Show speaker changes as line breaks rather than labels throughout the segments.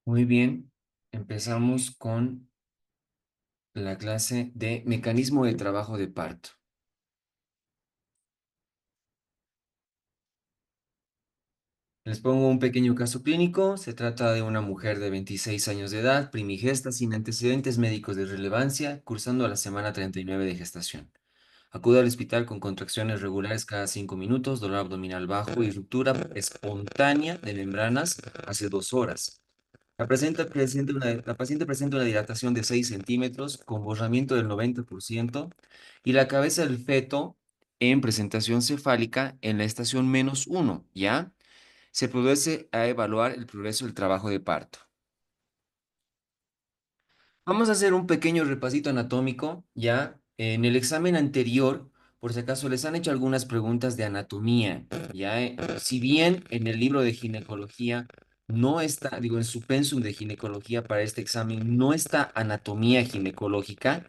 Muy bien, empezamos con la clase de mecanismo de trabajo de parto. Les pongo un pequeño caso clínico. Se trata de una mujer de 26 años de edad, primigesta, sin antecedentes médicos de relevancia, cursando la semana 39 de gestación. Acude al hospital con contracciones regulares cada 5 minutos, dolor abdominal bajo y ruptura espontánea de membranas hace 2 horas. La paciente presenta una dilatación de 6 centímetros con borramiento del 90% y la cabeza del feto en presentación cefálica en la estación -1, ¿ya? Se produce a evaluar el progreso del trabajo de parto. Vamos a hacer un pequeño repasito anatómico, ¿ya? En el examen anterior, por si acaso, les han hecho algunas preguntas de anatomía, ¿ya? Si bien en el libro de ginecología no está, digo, en su pensum de ginecología para este examen no está anatomía ginecológica,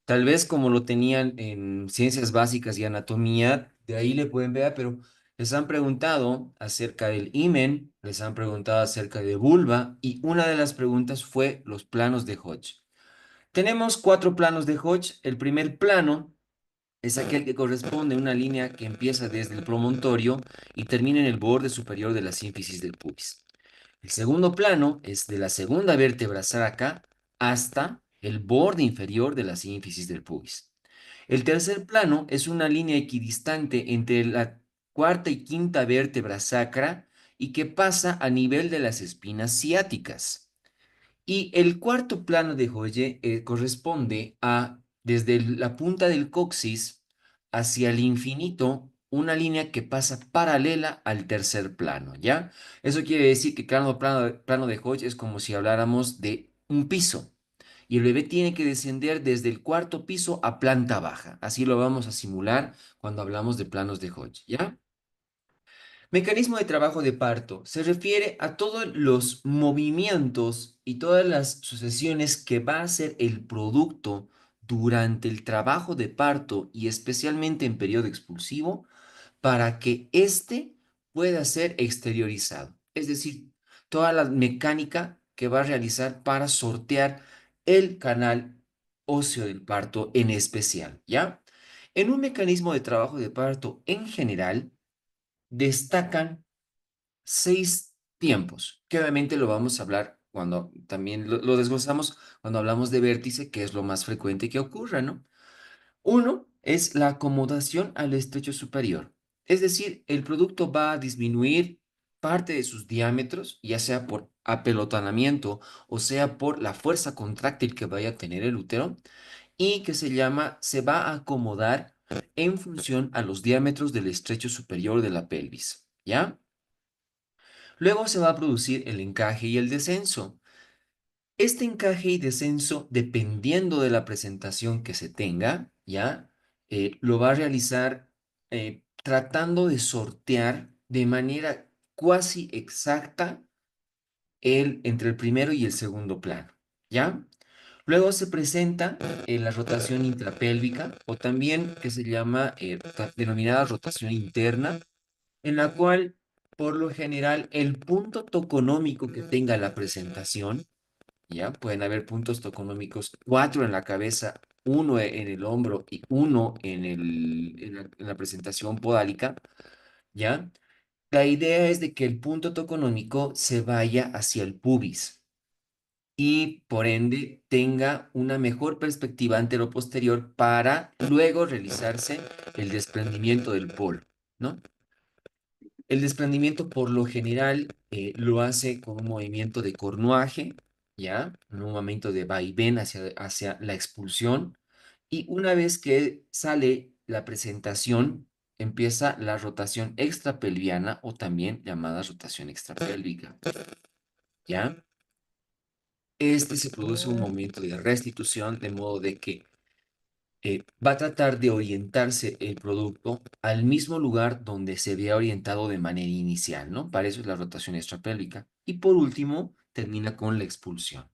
tal vez como lo tenían en ciencias básicas y anatomía, de ahí le pueden ver, pero les han preguntado acerca del himen, les han preguntado acerca de vulva y una de las preguntas fue los planos de Hodge. Tenemos 4 planos de Hodge. El primer plano es aquel que corresponde a una línea que empieza desde el promontorio y termina en el borde superior de la sínfisis del pubis. El segundo plano es de la segunda vértebra sacra hasta el borde inferior de la sínfisis del pubis. El tercer plano es una línea equidistante entre la cuarta y quinta vértebra sacra y que pasa a nivel de las espinas ciáticas. Y el cuarto plano de Hoye corresponde a, desde la punta del coxis hacia el infinito, una línea que pasa paralela al tercer plano, ¿ya? Eso quiere decir que cada plano de Hodge es como si habláramos de un piso. Y el bebé tiene que descender desde el cuarto piso a planta baja. Así lo vamos a simular cuando hablamos de planos de Hodge, ¿ya? Mecanismo de trabajo de parto. Se refiere a todos los movimientos y todas las sucesiones que va a hacer el producto durante el trabajo de parto y especialmente en periodo expulsivo para que éste pueda ser exteriorizado. Es decir, toda la mecánica que va a realizar para sortear el canal óseo del parto en especial, ¿ya? En un mecanismo de trabajo de parto en general, destacan 6 tiempos, que obviamente lo vamos a hablar cuando también lo desglosamos cuando hablamos de vértice, que es lo más frecuente que ocurra, ¿no? Uno es la acomodación al estrecho superior, es decir, el producto va a disminuir parte de sus diámetros, ya sea por apelotonamiento o sea por la fuerza contráctil que vaya a tener el útero, y que se va a acomodar en función a los diámetros del estrecho superior de la pelvis, ¿ya? Luego se va a producir el encaje y el descenso. Este encaje y descenso, dependiendo de la presentación que se tenga, ¿ya? Lo va a realizar tratando de sortear de manera cuasi exacta entre el primero y el segundo plano, ¿ya? Luego se presenta la rotación intrapélvica o también que se llama denominada rotación interna, en la cual, por lo general, el punto toconómico que tenga la presentación, ¿ya? Pueden haber puntos toconómicos, 4 en la cabeza, uno en el hombro y uno en la presentación podálica, ¿ya? La idea es de que el punto toconómico se vaya hacia el pubis y, por ende, tenga una mejor perspectiva anteroposterior para luego realizarse el desprendimiento del polo, ¿no? El desprendimiento por lo general lo hace con un movimiento de cornuaje, ¿ya? Un movimiento de vaivén hacia la expulsión. Y una vez que sale la presentación, empieza la rotación extrapelviana o también llamada rotación extrapélvica, ¿ya? Este se produce un movimiento de restitución, de modo de que va a tratar de orientarse el producto al mismo lugar donde se había orientado de manera inicial, ¿no? Para eso es la rotación extrapélvica. Y por último, termina con la expulsión.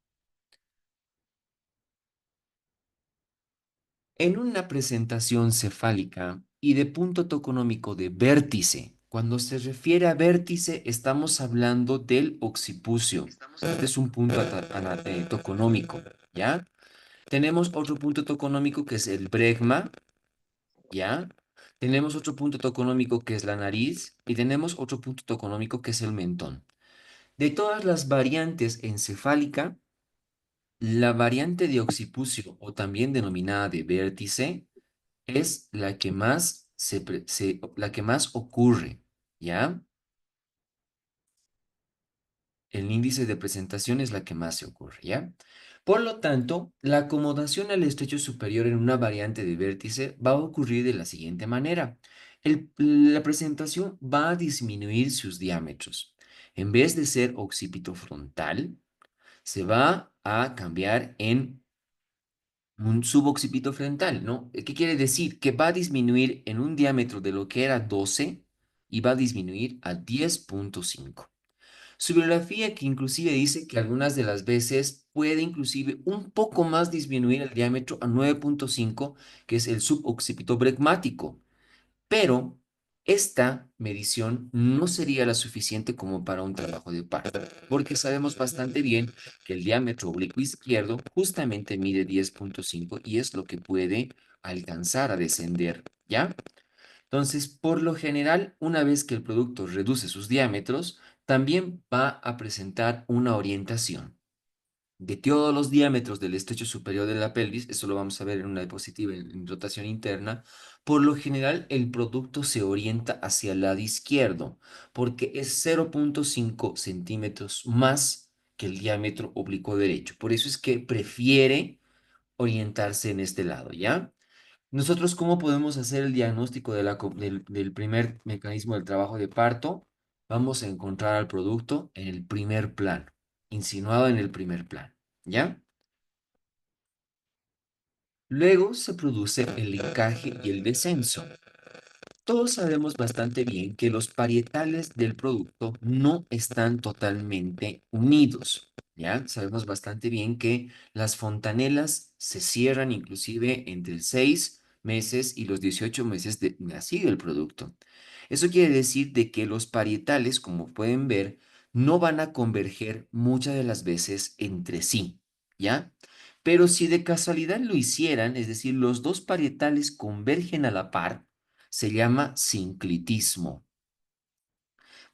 En una presentación cefálica y de punto toconómico de vértice, Cuando se refiere a vértice, estamos hablando del occipucio. Este es un punto toconómico, ¿ya? Tenemos otro punto toconómico que es el bregma, ¿ya? Tenemos otro punto toconómico que es la nariz y tenemos otro punto toconómico que es el mentón. De todas las variantes encefálica, la variante de occipucio o también denominada de vértice es la que más la que más ocurre, ¿ya? El índice de presentación es la que más se ocurre, ¿ya? Por lo tanto, la acomodación al estrecho superior en una variante de vértice va a ocurrir de la siguiente manera. La presentación va a disminuir sus diámetros. En vez de ser occipito frontal, se va a cambiar en un suboccipito frontal, ¿no? ¿Qué quiere decir? Que va a disminuir en un diámetro de lo que era 12 y va a disminuir a 10,5. Su bibliografía que inclusive dice que algunas de las veces puede inclusive un poco más disminuir el diámetro a 9,5, que es el suboccipito bregmático. Pero esta medición no sería la suficiente como para un trabajo de parto, porque sabemos bastante bien que el diámetro oblicuo izquierdo justamente mide 10,5 y es lo que puede alcanzar a descender, ¿ya? Entonces, por lo general, una vez que el producto reduce sus diámetros, también va a presentar una orientación de todos los diámetros del estrecho superior de la pelvis. Eso lo vamos a ver en una diapositiva en rotación interna. Por lo general, el producto se orienta hacia el lado izquierdo, porque es 0,5 centímetros más que el diámetro oblicuo derecho. Por eso es que prefiere orientarse en este lado, ¿ya? Nosotros, ¿cómo podemos hacer el diagnóstico de del primer mecanismo del trabajo de parto? Vamos a encontrar al producto en el primer plano, insinuado en el primer plano, ¿ya? Luego se produce el encaje y el descenso. Todos sabemos bastante bien que los parietales del producto no están totalmente unidos, ¿ya? Sabemos bastante bien que las fontanelas se cierran inclusive entre el 6 meses y los 18 meses de nacido el producto. Eso quiere decir de que los parietales, como pueden ver, no van a converger muchas de las veces entre sí, ¿ya? Pero si de casualidad lo hicieran, es decir, los dos parietales convergen a la par, se llama sinclitismo,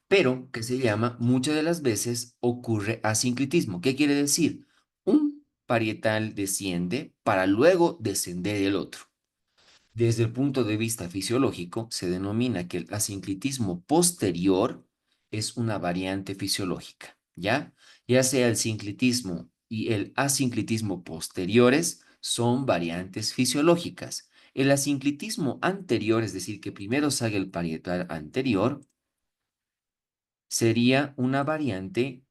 pero que se llama muchas de las veces ocurre asinclitismo. ¿Qué quiere decir? Un parietal desciende para luego descender el otro. Desde el punto de vista fisiológico, se denomina que el asinclitismo posterior es una variante fisiológica, ¿ya? Ya sea el sinclitismo y el asinclitismo posteriores son variantes fisiológicas. El asinclitismo anterior, es decir, que primero salga el parietal anterior, sería una variante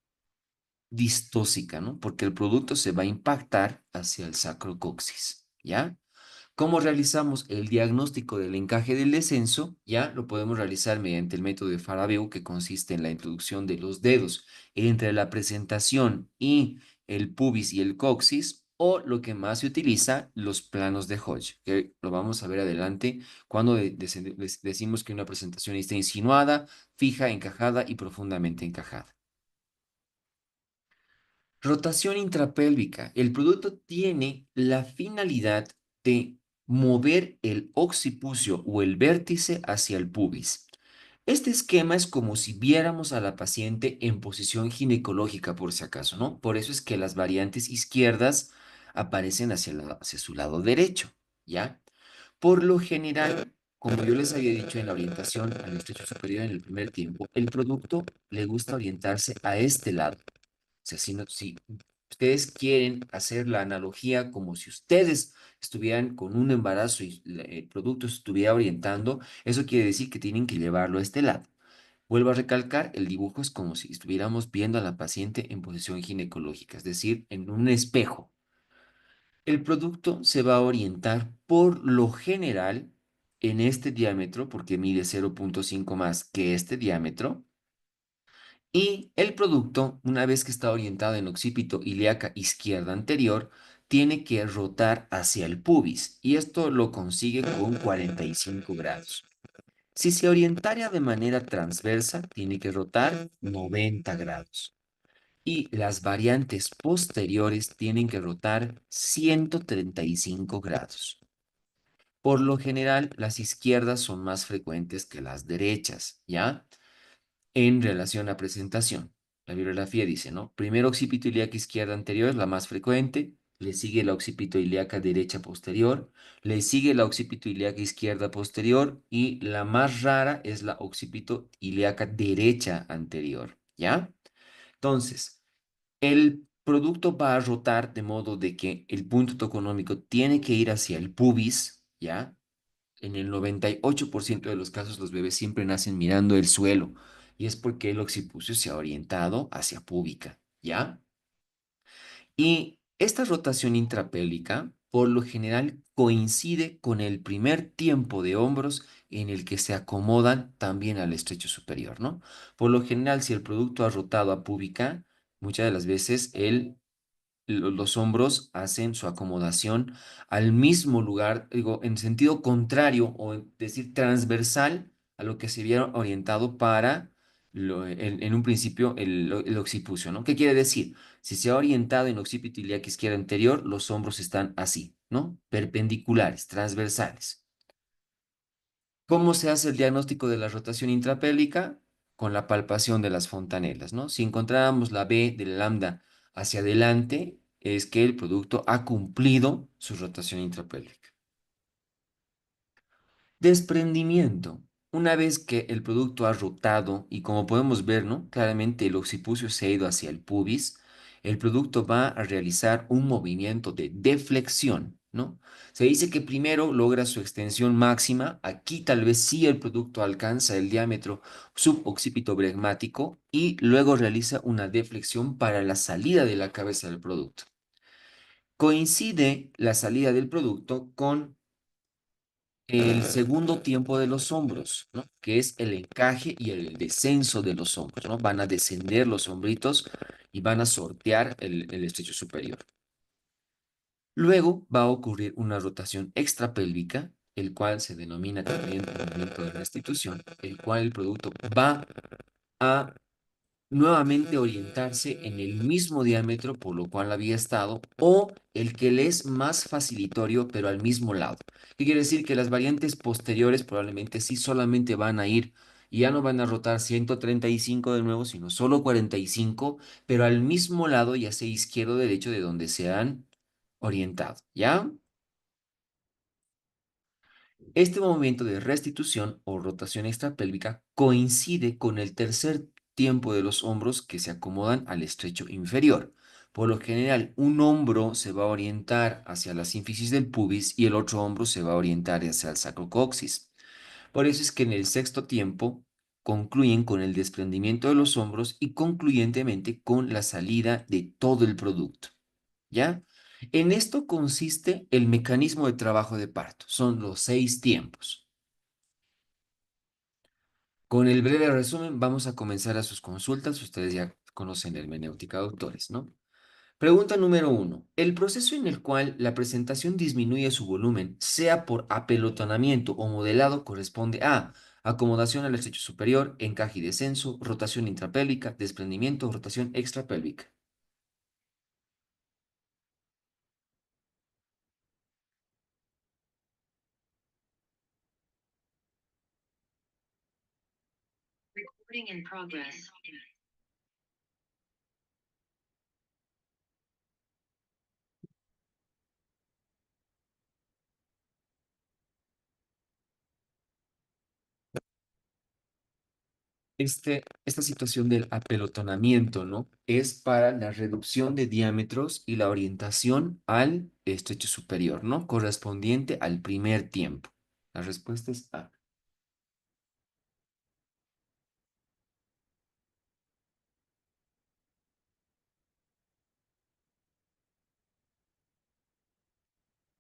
distósica, ¿no? Porque el producto se va a impactar hacia el sacrocoxis, ¿ya? ¿Cómo realizamos el diagnóstico del encaje del descenso? Ya lo podemos realizar mediante el método de Farabeu, que consiste en la introducción de los dedos entre la presentación y el pubis y el coxis, o lo que más se utiliza, los planos de Hodge, que lo vamos a ver adelante cuando decimos que una presentación está insinuada, fija, encajada y profundamente encajada. Rotación intrapélvica. El producto tiene la finalidad de mover el occipucio o el vértice hacia el pubis. Este esquema es como si viéramos a la paciente en posición ginecológica, por si acaso, ¿no? Por eso es que las variantes izquierdas aparecen hacia su lado derecho, ¿ya? Por lo general, como yo les había dicho en la orientación al estrecho superior en el primer tiempo, el producto le gusta orientarse a este lado sea, si ustedes quieren hacer la analogía como si ustedes estuvieran con un embarazo y el producto se estuviera orientando, eso quiere decir que tienen que llevarlo a este lado. Vuelvo a recalcar, el dibujo es como si estuviéramos viendo a la paciente en posición ginecológica, es decir, en un espejo. El producto se va a orientar por lo general en este diámetro, porque mide 0,5 más que este diámetro, y el producto, una vez que está orientado en occipito ilíaca izquierda anterior, tiene que rotar hacia el pubis y esto lo consigue con 45 grados. Si se orientara de manera transversa, tiene que rotar 90 grados. Y las variantes posteriores tienen que rotar 135 grados. Por lo general, las izquierdas son más frecuentes que las derechas, ¿ya? En relación a presentación. La bibliografía dice, ¿no? Primero occipito ilíaca izquierda anterior es la más frecuente, le sigue la occipito ilíaca derecha posterior, le sigue la occipito ilíaca izquierda posterior y la más rara es la occipito ilíaca derecha anterior, ¿ya? Entonces, el producto va a rotar de modo de que el punto toconómico tiene que ir hacia el pubis, ¿ya? En el 98% de los casos los bebés siempre nacen mirando el suelo y es porque el occipucio se ha orientado hacia púbica, ¿ya? Y esta rotación intrapélvica por lo general coincide con el primer tiempo de hombros en el que se acomodan también al estrecho superior, ¿no? Por lo general, si el producto ha rotado a púbica, muchas de las veces los hombros hacen su acomodación al mismo lugar, digo, en sentido contrario o decir transversal a lo que se había orientado para en un principio el occipucio, ¿no? ¿Qué quiere decir? Si se ha orientado en occipito ilíaco izquierda anterior, los hombros están así, ¿no? Perpendiculares, transversales. ¿Cómo se hace el diagnóstico de la rotación intrapélvica? Con la palpación de las fontanelas, ¿no? Si encontráramos la B del lambda hacia adelante, es que el producto ha cumplido su rotación intrapélvica. Desprendimiento. Una vez que el producto ha rotado y como podemos ver, ¿no? Claramente el occipucio se ha ido hacia el pubis, el producto va a realizar un movimiento de deflexión, ¿no? Se dice que primero logra su extensión máxima, aquí tal vez sí el producto alcanza el diámetro suboccipito bregmático y luego realiza una deflexión para la salida de la cabeza del producto. Coincide la salida del producto con el segundo tiempo de los hombros, ¿no? Que es el encaje y el descenso de los hombros, ¿no? Van a descender los hombritos y van a sortear el estrecho superior. Luego va a ocurrir una rotación extrapélvica, el cual se denomina también movimiento de restitución, el cual el producto va a nuevamente orientarse en el mismo diámetro por lo cual había estado o el que le es más facilitorio pero al mismo lado. ¿Qué quiere decir? Que las variantes posteriores probablemente sí solamente van a ir y ya no van a rotar 135 de nuevo, sino solo 45, pero al mismo lado, ya sea izquierdo o derecho, de donde se han orientado, ¿ya? Este movimiento de restitución o rotación extrapélvica coincide con el tercer tiempo de los hombros que se acomodan al estrecho inferior. Por lo general, un hombro se va a orientar hacia la sínfisis del pubis y el otro hombro se va a orientar hacia el sacrocoxis. Por eso es que en el sexto tiempo concluyen con el desprendimiento de los hombros y concluyentemente con la salida de todo el producto. ¿Ya? En esto consiste el mecanismo de trabajo de parto. Son los 6 tiempos. Con el breve resumen, vamos a comenzar a sus consultas. Ustedes ya conocen la hermenéutica, doctores, ¿no? Pregunta número 1. El proceso en el cual la presentación disminuye su volumen, sea por apelotonamiento o modelado, corresponde a acomodación al estrecho superior, encaje y descenso, rotación intrapélvica, desprendimiento o rotación extrapélvica.
Recording in progress.
Esta situación del apelotonamiento, ¿no? Es para la reducción de diámetros y la orientación al estrecho superior, ¿no? Correspondiente al primer tiempo. La respuesta es A.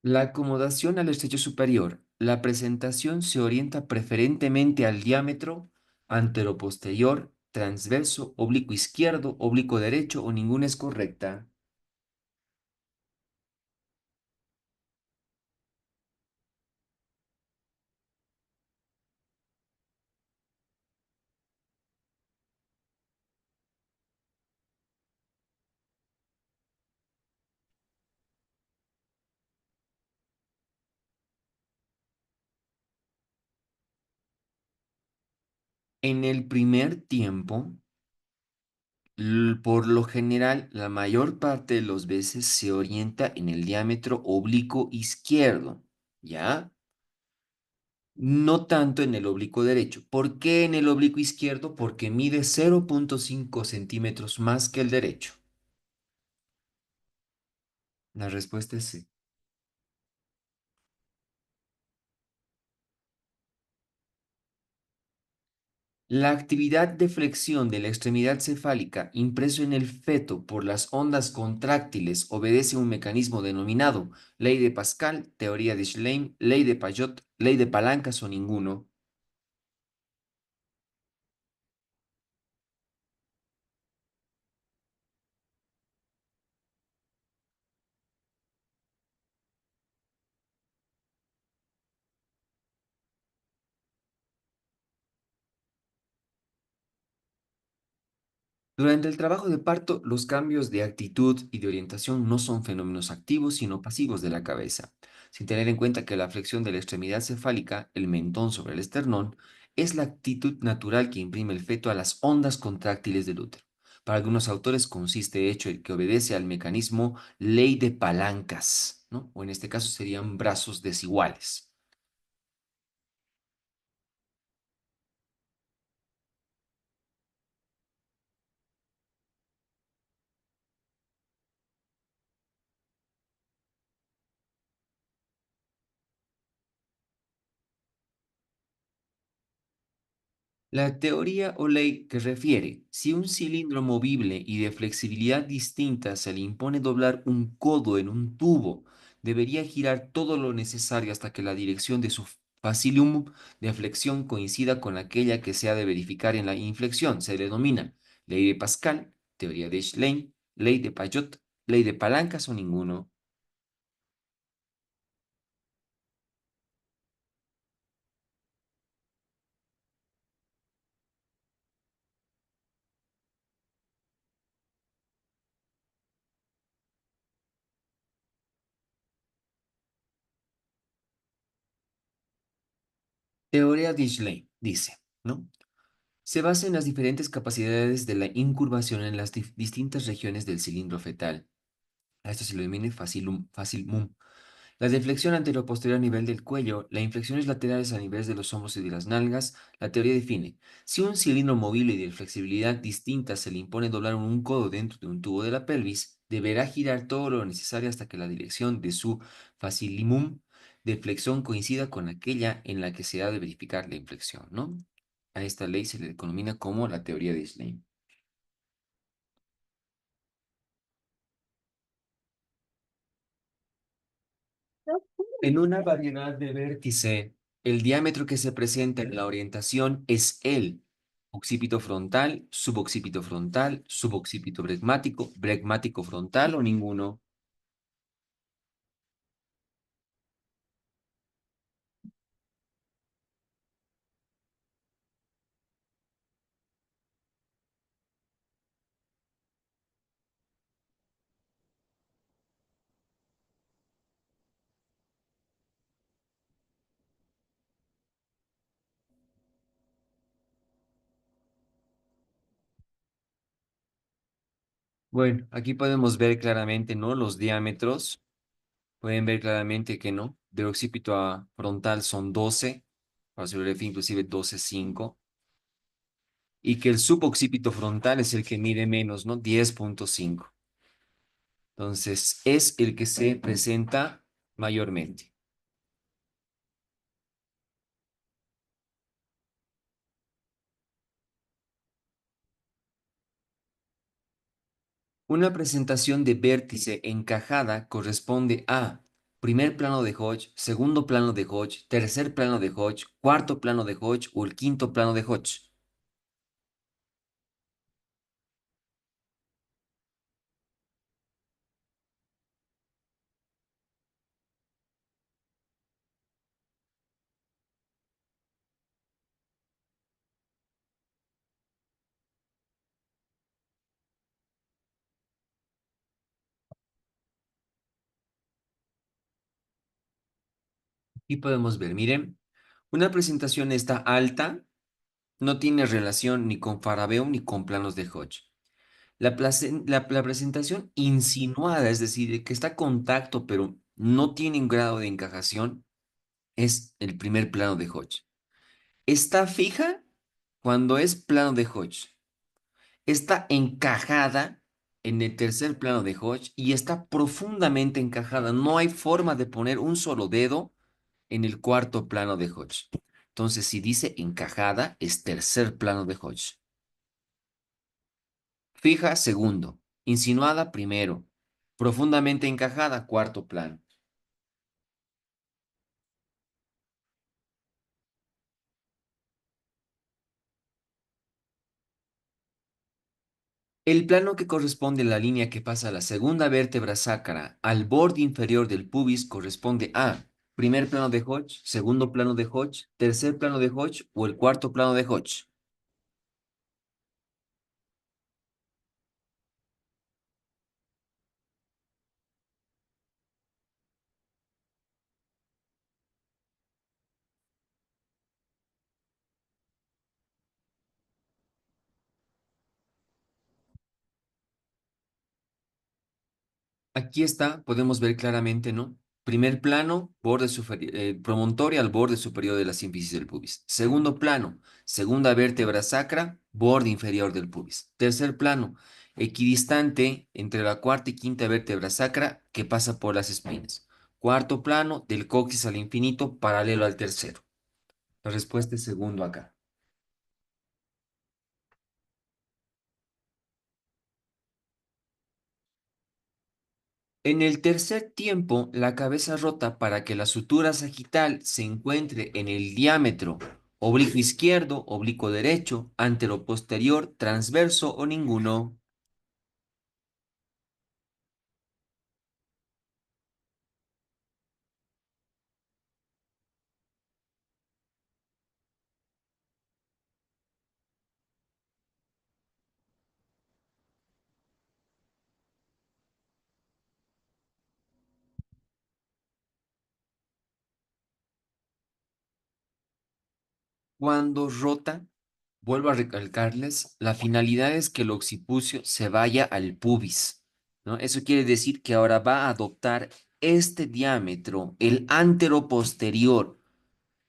La acomodación al estrecho superior. La presentación se orienta preferentemente al diámetro anteroposterior, transverso, oblicuo izquierdo, oblicuo derecho o ninguna es correcta. En el primer tiempo, por lo general, la mayor parte de las veces se orienta en el diámetro oblicuo izquierdo, ¿ya? No tanto en el oblicuo derecho. ¿Por qué en el oblicuo izquierdo? Porque mide 0,5 centímetros más que el derecho. La respuesta es sí. La actividad de flexión de la extremidad cefálica impreso en el feto por las ondas contráctiles obedece a un mecanismo denominado ley de Pascal, teoría de Schlein, ley de Payot, ley de palancas o ninguno. Durante el trabajo de parto, los cambios de actitud y de orientación no son fenómenos activos, sino pasivos de la cabeza, sin tener en cuenta que la flexión de la extremidad cefálica, el mentón sobre el esternón, es la actitud natural que imprime el feto a las ondas contráctiles del útero. Para algunos autores consiste de hecho en que obedece al mecanismo ley de palancas, ¿no? O en este caso serían brazos desiguales. La teoría o ley que refiere, si un cilindro movible y de flexibilidad distinta se le impone doblar un codo en un tubo, debería girar todo lo necesario hasta que la dirección de su facilum de flexión coincida con aquella que se ha de verificar en la inflexión. Se le denomina ley de Pascal, teoría de Schlein, ley de Payot, ley de palancas o ninguno. Teoría de Schlein dice, ¿no? Se basa en las diferentes capacidades de la incurvación en las distintas regiones del cilindro fetal. A esto se le denomina facilum. La deflexión anteroposterior a nivel del cuello, las inflexiones laterales a nivel de los hombros y de las nalgas. La teoría define, si un cilindro movible y de flexibilidad distinta se le impone doblar un codo dentro de un tubo de la pelvis, deberá girar todo lo necesario hasta que la dirección de su facilimum de flexión coincida con aquella en la que se ha de verificar la inflexión, ¿no? A esta ley se le denomina como la teoría de Schlein. En una variedad de vértice, el diámetro que se presenta en la orientación es el occipito frontal, suboccipito bregmático, bregmático frontal o ninguno. Bueno, aquí podemos ver claramente, ¿no? Los diámetros. Pueden ver claramente que no. Del occipito a frontal son 12, para hacer el F inclusive 12,5. Y que el suboccipito frontal es el que mide menos, ¿no? 10,5. Entonces, es el que se presenta mayormente. Una presentación de vértice encajada corresponde a primer plano de Hodge, segundo plano de Hodge, tercer plano de Hodge, cuarto plano de Hodge o el quinto plano de Hodge. Y podemos ver, miren, una presentación está alta, no tiene relación ni con Farabeum ni con planos de Hodge. La presentación insinuada, es decir, de que está a contacto, pero no tiene un grado de encajación, es el primer plano de Hodge. Está fija cuando es plano de Hodge. Está encajada en el tercer plano de Hodge y está profundamente encajada. No hay forma de poner un solo dedo en el cuarto plano de Hodge. Entonces, si dice encajada, es tercer plano de Hodge. Fija, segundo. Insinuada, primero. Profundamente encajada, cuarto plano. El plano que corresponde a la línea que pasa a la segunda vértebra sacra al borde inferior del pubis corresponde a primer plano de Hodge, segundo plano de Hodge, tercer plano de Hodge o el cuarto plano de Hodge. Aquí está, podemos ver claramente, ¿no? Primer plano, promontorio al borde superior de la sínfisis del pubis. Segundo plano, segunda vértebra sacra, borde inferior del pubis. Tercer plano, equidistante entre la cuarta y quinta vértebra sacra que pasa por las espinas. Cuarto plano, del coxis al infinito, paralelo al tercero. La respuesta es segundo acá. En el tercer tiempo, la cabeza rota para que la sutura sagital se encuentre en el diámetro oblicuo izquierdo, oblicuo derecho, anteroposterior, transverso o ninguno. Cuando rota, vuelvo a recalcarles, la finalidad es que el occipucio se vaya al pubis, ¿no? Eso quiere decir que ahora va a adoptar este diámetro, el anteroposterior,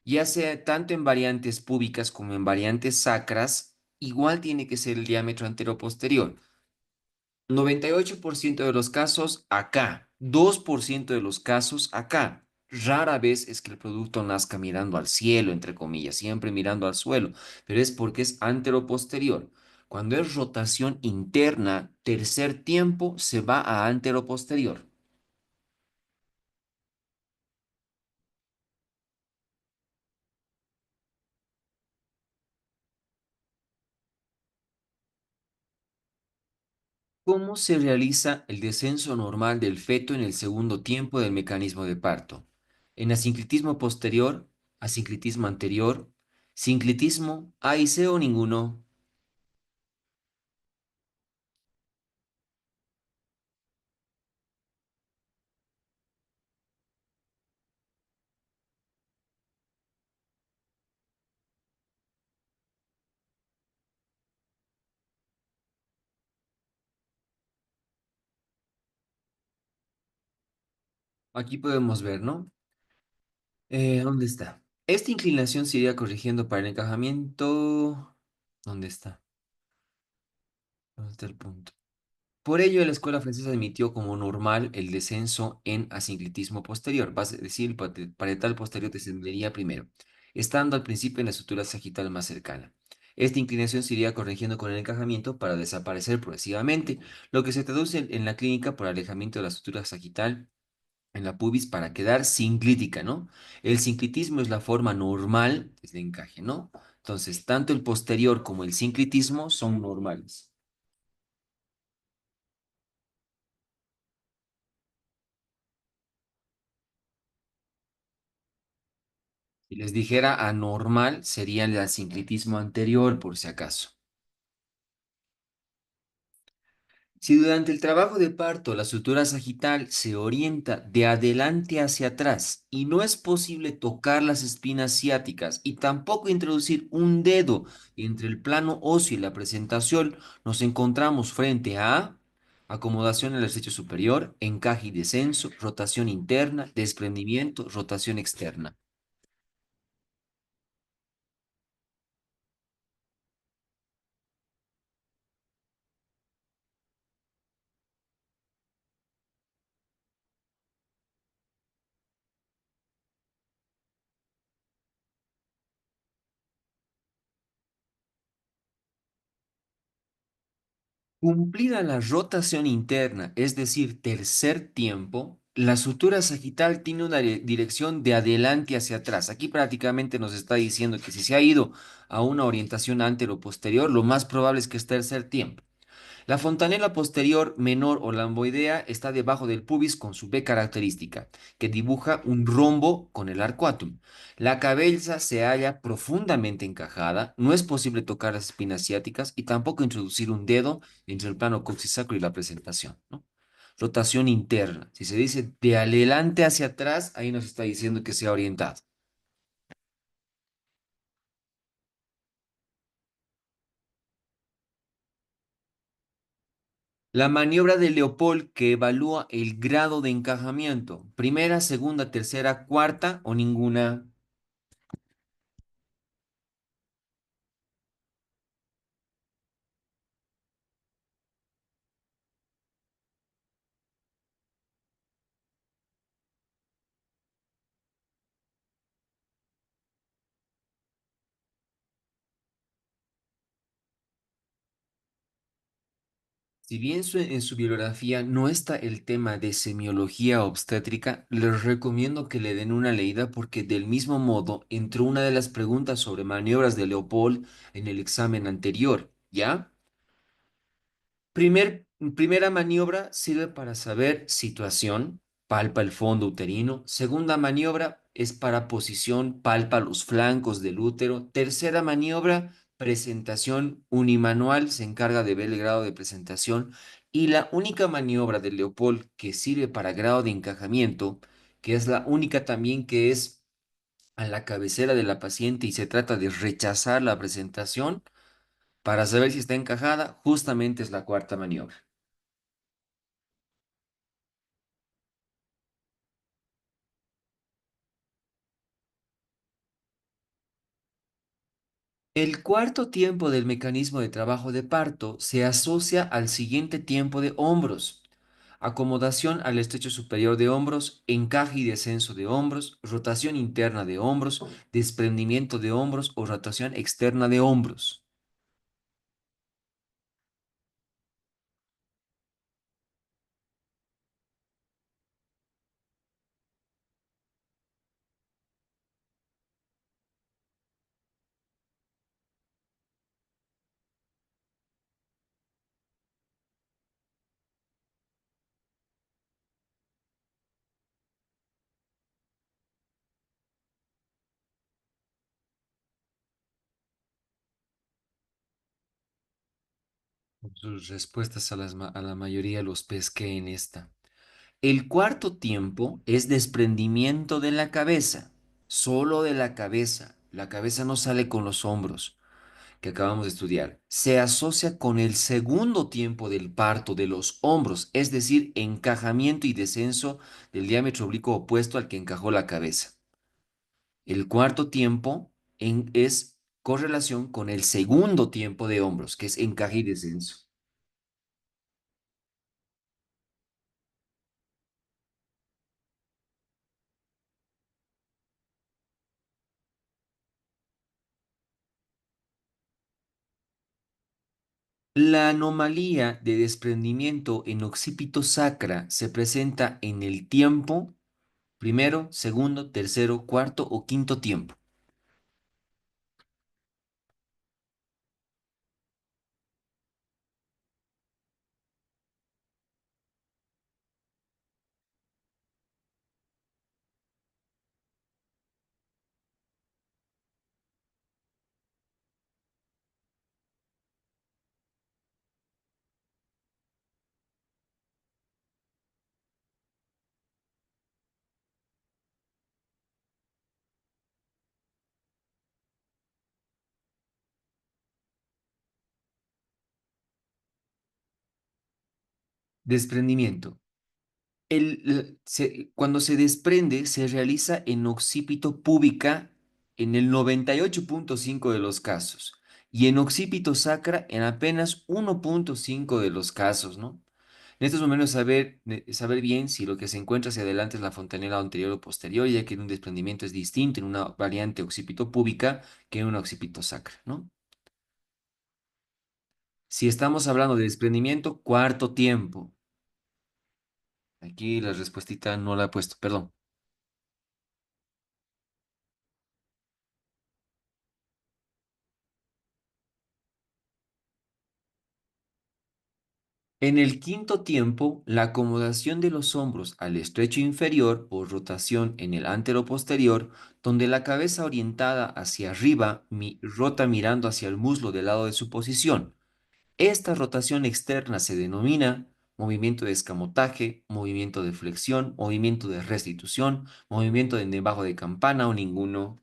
ya sea tanto en variantes púbicas como en variantes sacras, igual tiene que ser el diámetro anteroposterior. 98% de los casos acá, 2% de los casos acá. Rara vez es que el producto nazca mirando al cielo, entre comillas, siempre mirando al suelo, pero es porque es anteroposterior. Cuando es rotación interna, tercer tiempo se va a anteroposterior. ¿Cómo se realiza el descenso normal del feto en el segundo tiempo del mecanismo de parto? En asinclitismo posterior, asinclitismo anterior, sinclitismo, A y C o ninguno. Aquí podemos ver, ¿no? ¿Dónde está? Esta inclinación se iría corrigiendo para el encajamiento. ¿Dónde está? ¿Dónde está el punto? Por ello, la escuela francesa admitió como normal el descenso en asinclitismo posterior, es decir, el parietal posterior descendería primero, estando al principio en la estructura sagital más cercana. Esta inclinación se iría corrigiendo con el encajamiento para desaparecer progresivamente, lo que se traduce en la clínica por alejamiento de la estructura sagital en la pubis para quedar sinclítica, ¿no? El sinclitismo es la forma normal del encaje, ¿no? Entonces, tanto el posterior como el sinclitismo son normales. Si les dijera anormal, sería el sinclitismo anterior, por si acaso. Si durante el trabajo de parto la sutura sagital se orienta de adelante hacia atrás y no es posible tocar las espinas ciáticas y tampoco introducir un dedo entre el plano óseo y la presentación, nos encontramos frente a acomodación en el estrecho superior, encaje y descenso, rotación interna, desprendimiento, rotación externa. Cumplida la rotación interna, es decir, tercer tiempo, la sutura sagital tiene una dirección de adelante hacia atrás. Aquí prácticamente nos está diciendo que si se ha ido a una orientación antero-posterior, lo más probable es que es tercer tiempo. La fontanela posterior menor o lamboidea está debajo del pubis con su B característica, que dibuja un rombo con el arcuatum. La cabeza se halla profundamente encajada, no es posible tocar las espinas ciáticas y tampoco introducir un dedo entre el plano coxisacro y la presentación, ¿no? Rotación interna. Si se dice de adelante hacia atrás, ahí nos está diciendo que se ha orientado. La maniobra de Leopold que evalúa el grado de encajamiento. Primera, segunda, tercera, cuarta o ninguna. Si bien en su bibliografía no está el tema de semiología obstétrica, les recomiendo que le den una leída porque del mismo modo entró una de las preguntas sobre maniobras de Leopold en el examen anterior, ¿ya? Primera maniobra sirve para saber situación, palpa el fondo uterino. Segunda maniobra es para posición, palpa los flancos del útero. Tercera maniobra, presentación unimanual, se encarga de ver el grado de presentación. Y la única maniobra de Leopold que sirve para grado de encajamiento, que es la única también que es a la cabecera de la paciente y se trata de rechazar la presentación para saber si está encajada, justamente es la cuarta maniobra. El cuarto tiempo del mecanismo de trabajo de parto se asocia al siguiente tiempo de hombros. Acomodación al estrecho superior de hombros, encaje y descenso de hombros, rotación interna de hombros, desprendimiento de hombros o rotación externa de hombros. Sus respuestas a, a la mayoría los pesqué en esta. El cuarto tiempo es desprendimiento de la cabeza, solo de la cabeza. La cabeza no sale con los hombros, que acabamos de estudiar, se asocia con el segundo tiempo del parto de los hombros, es decir, encajamiento y descenso del diámetro oblicuo opuesto al que encajó la cabeza. El cuarto tiempo es correlación con el segundo tiempo de hombros, que es encaje y descenso. La anomalía de desprendimiento en occipito sacra se presenta en el tiempo primero, segundo, tercero, cuarto o quinto tiempo. Desprendimiento. Cuando se desprende, se realiza en occipito púbica en el 98,5 de los casos y en occipito sacra en apenas 1,5 de los casos, ¿no? En estos momentos saber bien si lo que se encuentra hacia adelante es la fontanela anterior o posterior, ya que un desprendimiento es distinto en una variante occipito púbica que en una occipito sacra, ¿no? Si estamos hablando de desprendimiento, cuarto tiempo. Aquí la respuestita no la he puesto, perdón. En el quinto tiempo, la acomodación de los hombros al estrecho inferior o rotación en el antero-posterior, donde la cabeza orientada hacia arriba rota mirando hacia el muslo del lado de su posición. Esta rotación externa se denomina movimiento de escamotaje, movimiento de flexión, movimiento de restitución, movimiento de debajo de campana o ninguno.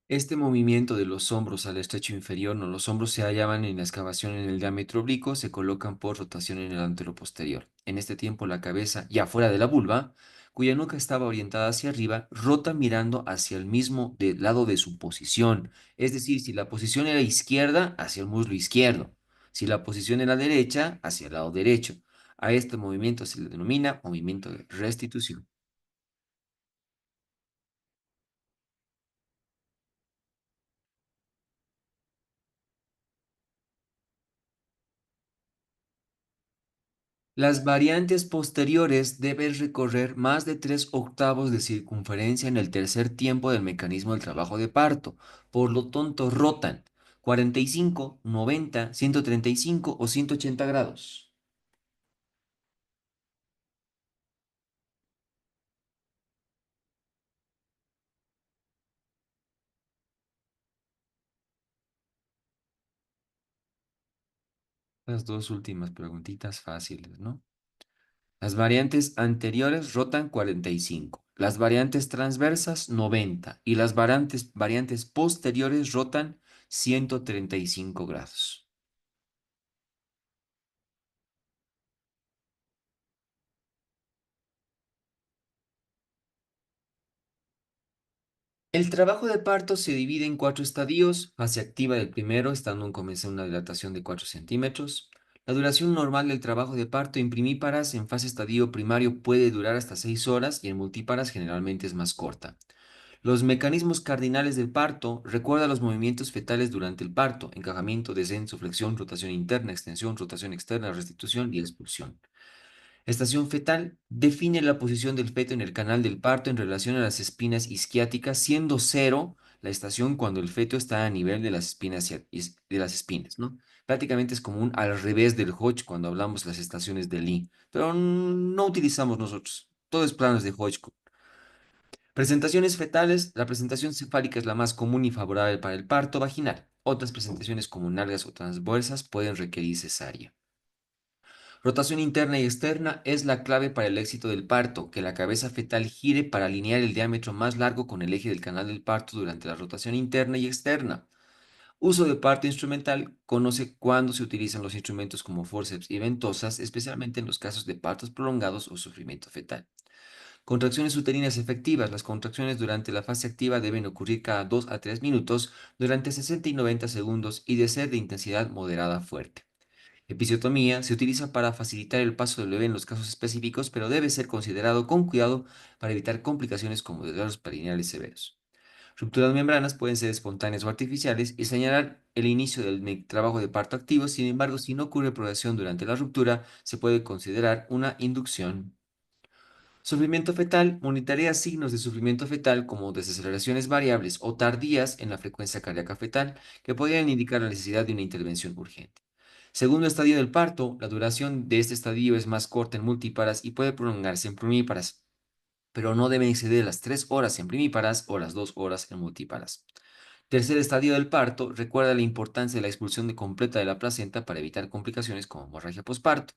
Este movimiento de los hombros al estrecho inferior, no, los hombros se hallaban en la excavación en el diámetro oblicuo, se colocan por rotación en el anteroposterior. En este tiempo, la cabeza, ya fuera de la vulva, cuya nuca estaba orientada hacia arriba, rota mirando hacia el mismo lado de su posición. Es decir, si la posición era izquierda, hacia el muslo izquierdo. Si la posición era derecha, hacia el lado derecho. A este movimiento se le denomina movimiento de restitución. Las variantes posteriores deben recorrer más de 3 octavos de circunferencia en el tercer tiempo del mecanismo del trabajo de parto. Por lo tanto, rotan 45, 90, 135 o 180 grados. Las dos últimas preguntitas fáciles, ¿no? Las variantes anteriores rotan 45, las variantes transversas 90 y las variantes posteriores rotan 135 grados. El trabajo de parto se divide en 4 estadios. Fase activa del primero, estando en comienzo una dilatación de 4 centímetros. La duración normal del trabajo de parto en primíparas en fase estadio primario puede durar hasta 6 horas y en multíparas generalmente es más corta. Los mecanismos cardinales del parto recuerda los movimientos fetales durante el parto: encajamiento, descenso, flexión, rotación interna, extensión, rotación externa, restitución y expulsión. Estación fetal define la posición del feto en el canal del parto en relación a las espinas isquiáticas, siendo cero la estación cuando el feto está a nivel de las espinas, ¿no? Prácticamente es como un al revés del Hodge cuando hablamos de las estaciones de Lee, pero no utilizamos nosotros. Todo es planos de Hodge. Presentaciones fetales. La presentación cefálica es la más común y favorable para el parto vaginal. Otras presentaciones como nalgas o transversas pueden requerir cesárea. Rotación interna y externa es la clave para el éxito del parto, que la cabeza fetal gire para alinear el diámetro más largo con el eje del canal del parto durante la rotación interna y externa. Uso de parto instrumental. Conoce cuándo se utilizan los instrumentos como forceps y ventosas, especialmente en los casos de partos prolongados o sufrimiento fetal. Contracciones uterinas efectivas. Las contracciones durante la fase activa deben ocurrir cada 2 a 3 minutos durante 60 y 90 segundos y de ser de intensidad moderada a fuerte. Episiotomía se utiliza para facilitar el paso del bebé en los casos específicos, pero debe ser considerado con cuidado para evitar complicaciones como desgarros perineales severos. Rupturas de membranas pueden ser espontáneas o artificiales y señalar el inicio del trabajo de parto activo. Sin embargo, si no ocurre progresión durante la ruptura, se puede considerar una inducción. Sufrimiento fetal monitorea signos de sufrimiento fetal como desaceleraciones variables o tardías en la frecuencia cardíaca fetal que podrían indicar la necesidad de una intervención urgente. Segundo estadio del parto, la duración de este estadio es más corta en multíparas y puede prolongarse en primíparas, pero no debe exceder las 3 horas en primíparas o las 2 horas en multíparas. Tercer estadio del parto, recuerda la importancia de la expulsión completa de la placenta para evitar complicaciones como hemorragia posparto.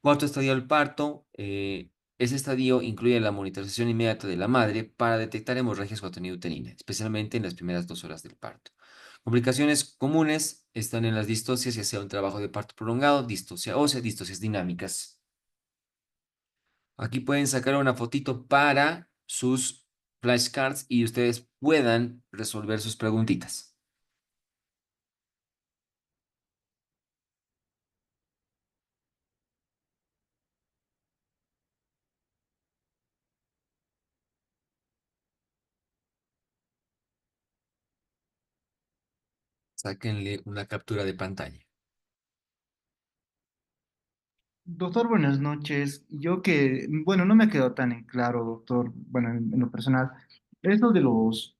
Cuarto estadio del parto, ese estadio incluye la monitorización inmediata de la madre para detectar hemorragias uterina, especialmente en las primeras 2 horas del parto. Complicaciones comunes están en las distocias, ya sea un trabajo de parto prolongado, distocia ósea, distocias dinámicas. Aquí pueden sacar una fotito para sus flashcards y ustedes puedan resolver sus preguntitas. Sáquenle una captura de pantalla.
Doctor, buenas noches. Yo que, bueno, no me ha quedado tan en claro, doctor, bueno, en lo personal, eso de los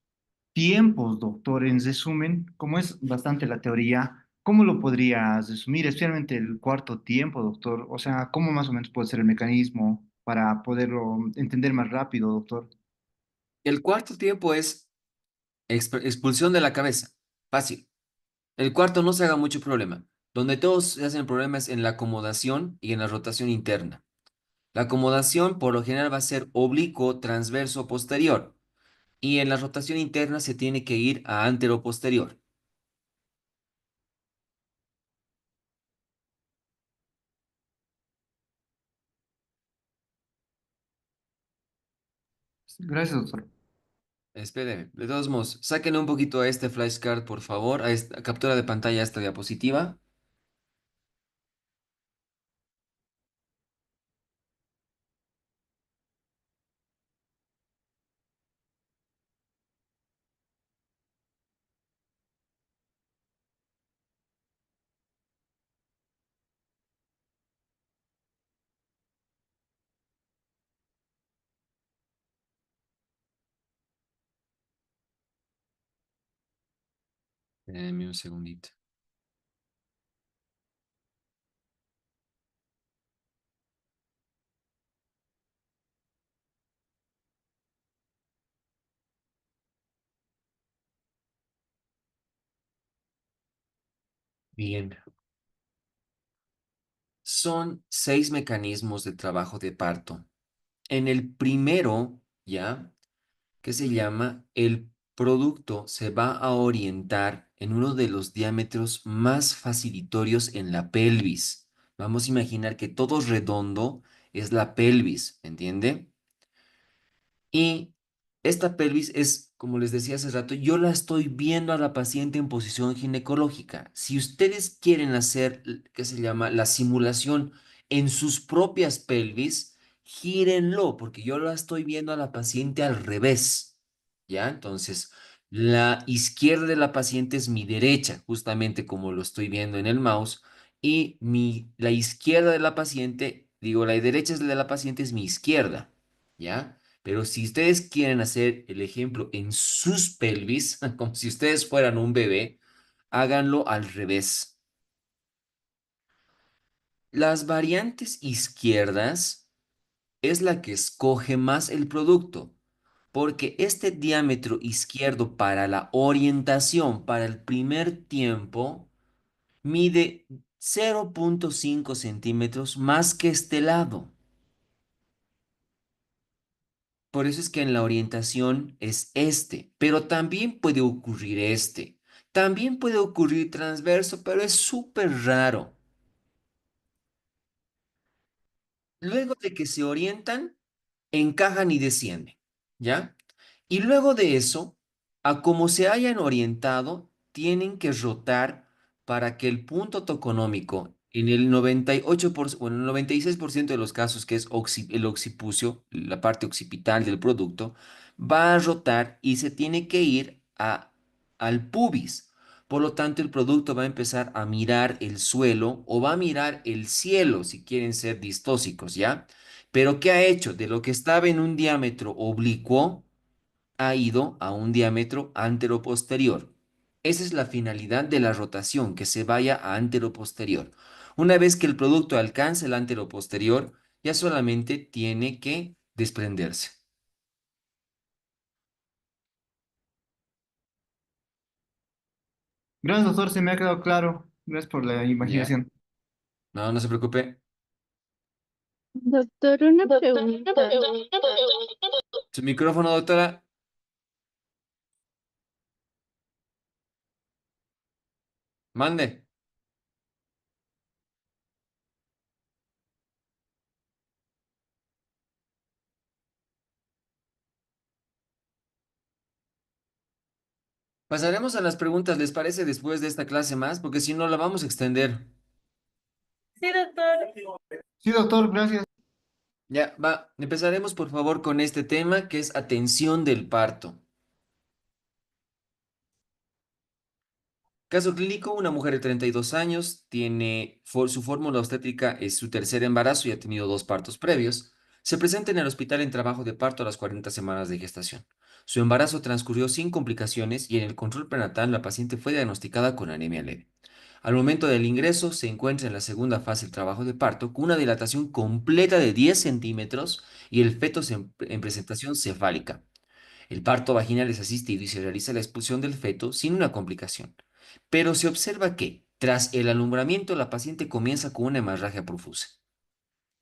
tiempos, doctor, en resumen, como es bastante la teoría, ¿cómo lo podrías resumir? Especialmente el cuarto tiempo, doctor. O sea, ¿cómo más o menos puede ser el mecanismo para poderlo entender más rápido, doctor?
El cuarto tiempo es expulsión de la cabeza. Fácil. El cuarto no se haga mucho problema. Donde todos se hacen problemas en la acomodación y en la rotación interna. La acomodación por lo general va a ser oblicuo, transverso, posterior. Y en la rotación interna se tiene que ir a antero-posterior.
Gracias, doctor.
Espéreme. De todos modos, saquen un poquito a este flashcard, por favor, a esta captura de pantalla, a esta diapositiva. Denme un segundito. Bien. Son 6 mecanismos de trabajo de parto. En el primero, ¿ya? Que se llama el producto se va a orientar en uno de los diámetros más facilitorios en la pelvis. Vamos a imaginar que todo redondo es la pelvis, ¿entiende? Y esta pelvis es, como les decía hace rato, yo la estoy viendo a la paciente en posición ginecológica. Si ustedes quieren hacer, ¿qué se llama? La simulación en sus propias pelvis, gírenlo, porque yo la estoy viendo a la paciente al revés. ¿Ya? Entonces, la izquierda de la paciente es mi derecha, justamente como lo estoy viendo en el mouse, y la izquierda de la paciente, digo, la derecha de la paciente es mi izquierda. ¿Ya? Pero si ustedes quieren hacer el ejemplo en sus pelvis, como si ustedes fueran un bebé, háganlo al revés. Las variantes izquierdas es la que escoge más el producto, porque este diámetro izquierdo para la orientación, para el primer tiempo, mide 0,5 centímetros más que este lado. Por eso es que en la orientación es este, pero también puede ocurrir este. También puede ocurrir transverso, pero es súper raro. Luego de que se orientan, encajan y descienden, ¿ya? Y luego de eso, a como se hayan orientado, tienen que rotar para que el punto toconómico, en el 98%, bueno, en el 96% de los casos, que es el occipucio, la parte occipital del producto, va a rotar y se tiene que ir al pubis. Por lo tanto, el producto va a empezar a mirar el suelo o va a mirar el cielo, si quieren ser distóxicos, ¿ya? Pero ¿qué ha hecho? De lo que estaba en un diámetro oblicuo, ha ido a un diámetro anteroposterior. Esa es la finalidad de la rotación, que se vaya a anteroposterior. Una vez que el producto alcance el anteroposterior, ya solamente tiene que desprenderse.
Gracias, doctor, se me ha quedado claro. Gracias por la
Ya.
imaginación.
No, no se preocupe.
Doctor, una pregunta.
Su micrófono, doctora. Mande. Pasaremos a las preguntas, ¿les parece después de esta clase más? Porque si no la vamos a extender.
Sí, doctor, gracias.
Ya, va. Empezaremos por favor con este tema que es atención del parto. Caso clínico, una mujer de 32 años, su fórmula obstétrica es su tercer embarazo y ha tenido dos partos previos. Se presenta en el hospital en trabajo de parto a las 40 semanas de gestación. Su embarazo transcurrió sin complicaciones y en el control prenatal la paciente fue diagnosticada con anemia leve. Al momento del ingreso se encuentra en la segunda fase del trabajo de parto con una dilatación completa de 10 centímetros y el feto en presentación cefálica. El parto vaginal es asistido y se realiza la expulsión del feto sin una complicación. Pero se observa que, tras el alumbramiento, la paciente comienza con una hemorragia profusa.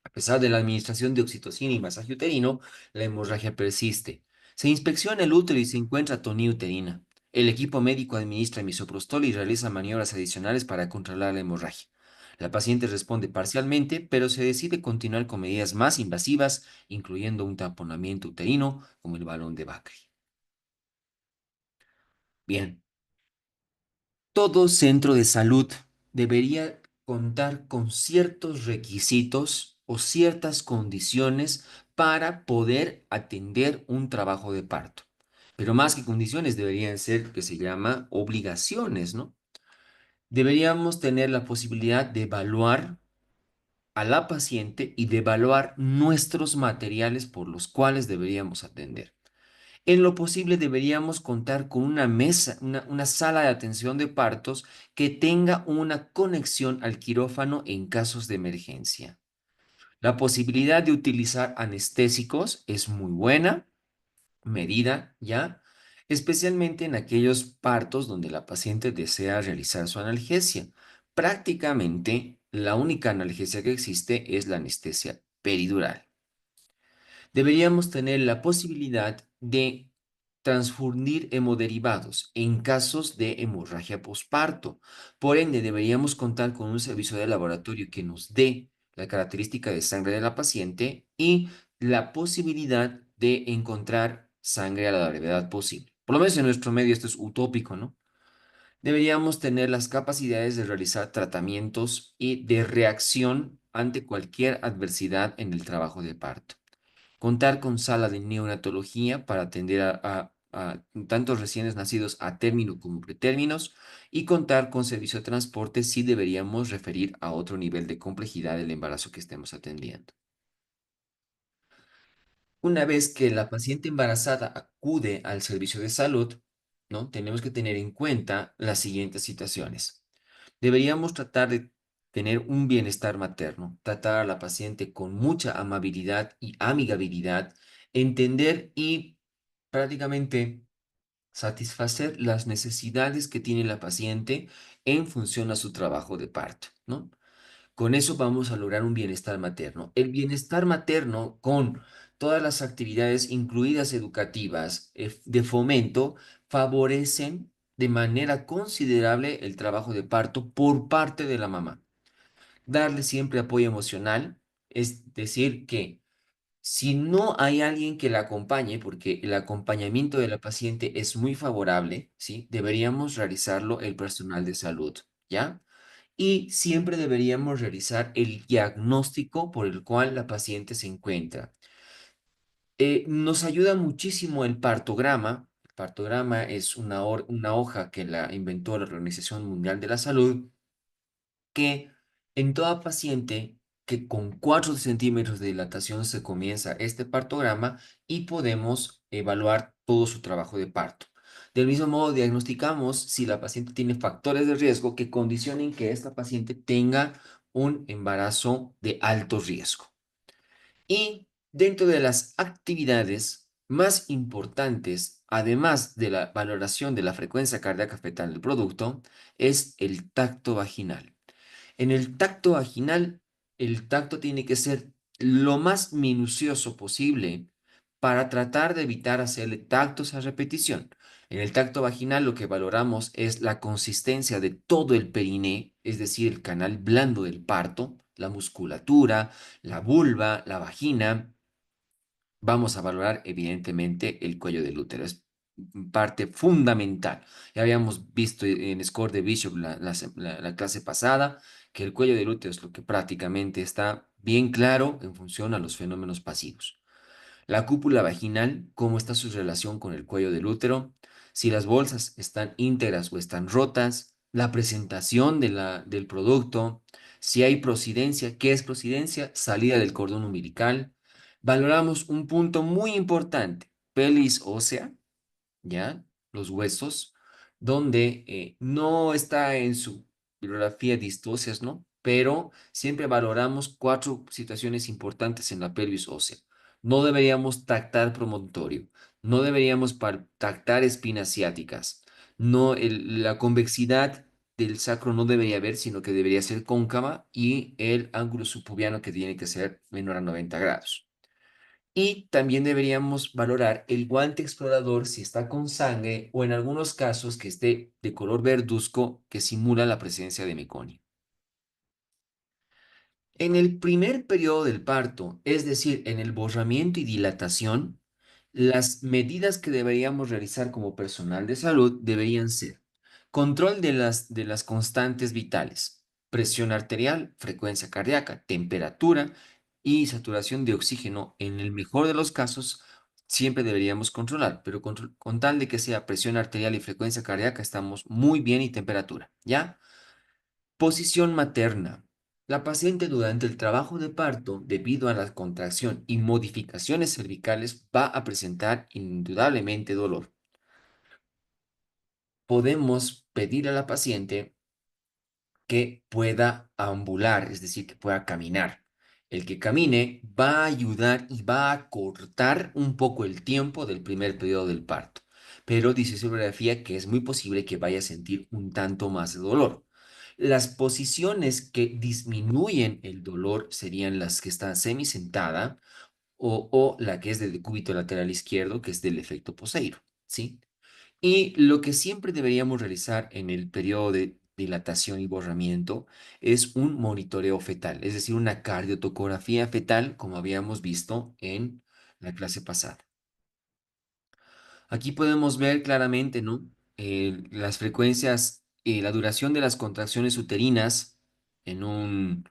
A pesar de la administración de oxitocina y masaje uterino, la hemorragia persiste. Se inspecciona el útero y se encuentra tonía uterina. El equipo médico administra misoprostol y realiza maniobras adicionales para controlar la hemorragia. La paciente responde parcialmente, pero se decide continuar con medidas más invasivas, incluyendo un taponamiento uterino como el balón de Bakri. Bien, todo centro de salud debería contar con ciertos requisitos o ciertas condiciones para poder atender un trabajo de parto. Pero más que condiciones, deberían ser, que se llama, obligaciones, ¿no? Deberíamos tener la posibilidad de evaluar a la paciente y de evaluar nuestros materiales por los cuales deberíamos atender. En lo posible deberíamos contar con una mesa, una sala de atención de partos que tenga una conexión al quirófano en casos de emergencia. La posibilidad de utilizar anestésicos es muy buena medida, ¿ya? Especialmente en aquellos partos donde la paciente desea realizar su analgesia. Prácticamente la única analgesia que existe es la anestesia peridural. Deberíamos tener la posibilidad de transfundir hemoderivados en casos de hemorragia posparto. Por ende, deberíamos contar con un servicio de laboratorio que nos dé la característica de sangre de la paciente y la posibilidad de encontrar sangre a la brevedad posible. Por lo menos en nuestro medio esto es utópico, ¿no? Deberíamos tener las capacidades de realizar tratamientos y de reacción ante cualquier adversidad en el trabajo de parto. Contar con sala de neonatología para atender a tanto recién nacidos a término como pretérminos y contar con servicio de transporte si deberíamos referir a otro nivel de complejidad del embarazo que estemos atendiendo. Una vez que la paciente embarazada acude al servicio de salud, ¿no? Tenemos que tener en cuenta las siguientes situaciones. Deberíamos tratar de tener un bienestar materno, tratar a la paciente con mucha amabilidad y amigabilidad, entender y prácticamente satisfacer las necesidades que tiene la paciente en función a su trabajo de parto, ¿no? Con eso vamos a lograr un bienestar materno. El bienestar materno con todas las actividades incluidas educativas de fomento favorecen de manera considerable el trabajo de parto por parte de la mamá. Darle siempre apoyo emocional, es decir, que si no hay alguien que la acompañe, porque el acompañamiento de la paciente es muy favorable, ¿sí? Deberíamos realizarlo el personal de salud, ¿ya? Y siempre deberíamos realizar el diagnóstico por el cual la paciente se encuentra. Nos ayuda muchísimo el partograma. El partograma es una hoja que la inventó la Organización Mundial de la Salud, que en toda paciente que con 4 centímetros de dilatación se comienza este partograma y podemos evaluar todo su trabajo de parto. Del mismo modo, diagnosticamos si la paciente tiene factores de riesgo que condicionen que esta paciente tenga un embarazo de alto riesgo. Y dentro de las actividades más importantes además de la valoración de la frecuencia cardíaca fetal del producto, es el tacto vaginal. En el tacto vaginal, el tacto tiene que ser lo más minucioso posible para tratar de evitar hacerle tactos a repetición. En el tacto vaginal lo que valoramos es la consistencia de todo el periné, es decir, el canal blando del parto, la musculatura, la vulva, la vagina. Vamos a valorar evidentemente el cuello del útero. Es parte fundamental. Ya habíamos visto en Score de Bishop la clase pasada que el cuello del útero es lo que prácticamente está bien claro en función a los fenómenos pasivos. La cúpula vaginal, cómo está su relación con el cuello del útero, si las bolsas están íntegras o están rotas, la presentación del producto, si hay prosidencia, ¿qué es prosidencia? Salida del cordón umbilical. Valoramos un punto muy importante, pelvis ósea, ¿ya? Los huesos, donde no está en su bibliografía distocias, ¿no? Pero siempre valoramos cuatro situaciones importantes en la pelvis ósea. No deberíamos tactar promontorio, no deberíamos tactar espinas ciáticas, no, la convexidad del sacro no debería haber, sino que debería ser cóncava y el ángulo subpubiano que tiene que ser menor a 90 grados. Y también deberíamos valorar el guante explorador si está con sangre o en algunos casos que esté de color verduzco que simula la presencia de meconio. En el primer periodo del parto, es decir, en el borramiento y dilatación, las medidas que deberíamos realizar como personal de salud deberían ser control de las constantes vitales, presión arterial, frecuencia cardíaca, temperatura y saturación de oxígeno. En el mejor de los casos, siempre deberíamos controlar, pero con tal de que sea presión arterial y frecuencia cardíaca, estamos muy bien y temperatura, ¿ya? Posición materna. La paciente durante el trabajo de parto, debido a la contracción y modificaciones cervicales, va a presentar indudablemente dolor. Podemos pedir a la paciente que pueda ambular, es decir, que pueda caminar. El que camine va a ayudar y va a cortar un poco el tiempo del primer periodo del parto. Pero dice su bibliografía que es muy posible que vaya a sentir un tanto más de dolor. Las posiciones que disminuyen el dolor serían las que están semisentada o la que es de decúbito lateral izquierdo, que es del efecto Poseiro, ¿sí? Y lo que siempre deberíamos realizar en el periodo de dilatación y borramiento es un monitoreo fetal, es decir, una cardiotocografía fetal, como habíamos visto en la clase pasada. Aquí podemos ver claramente, ¿no? Las frecuencias, la duración de las contracciones uterinas en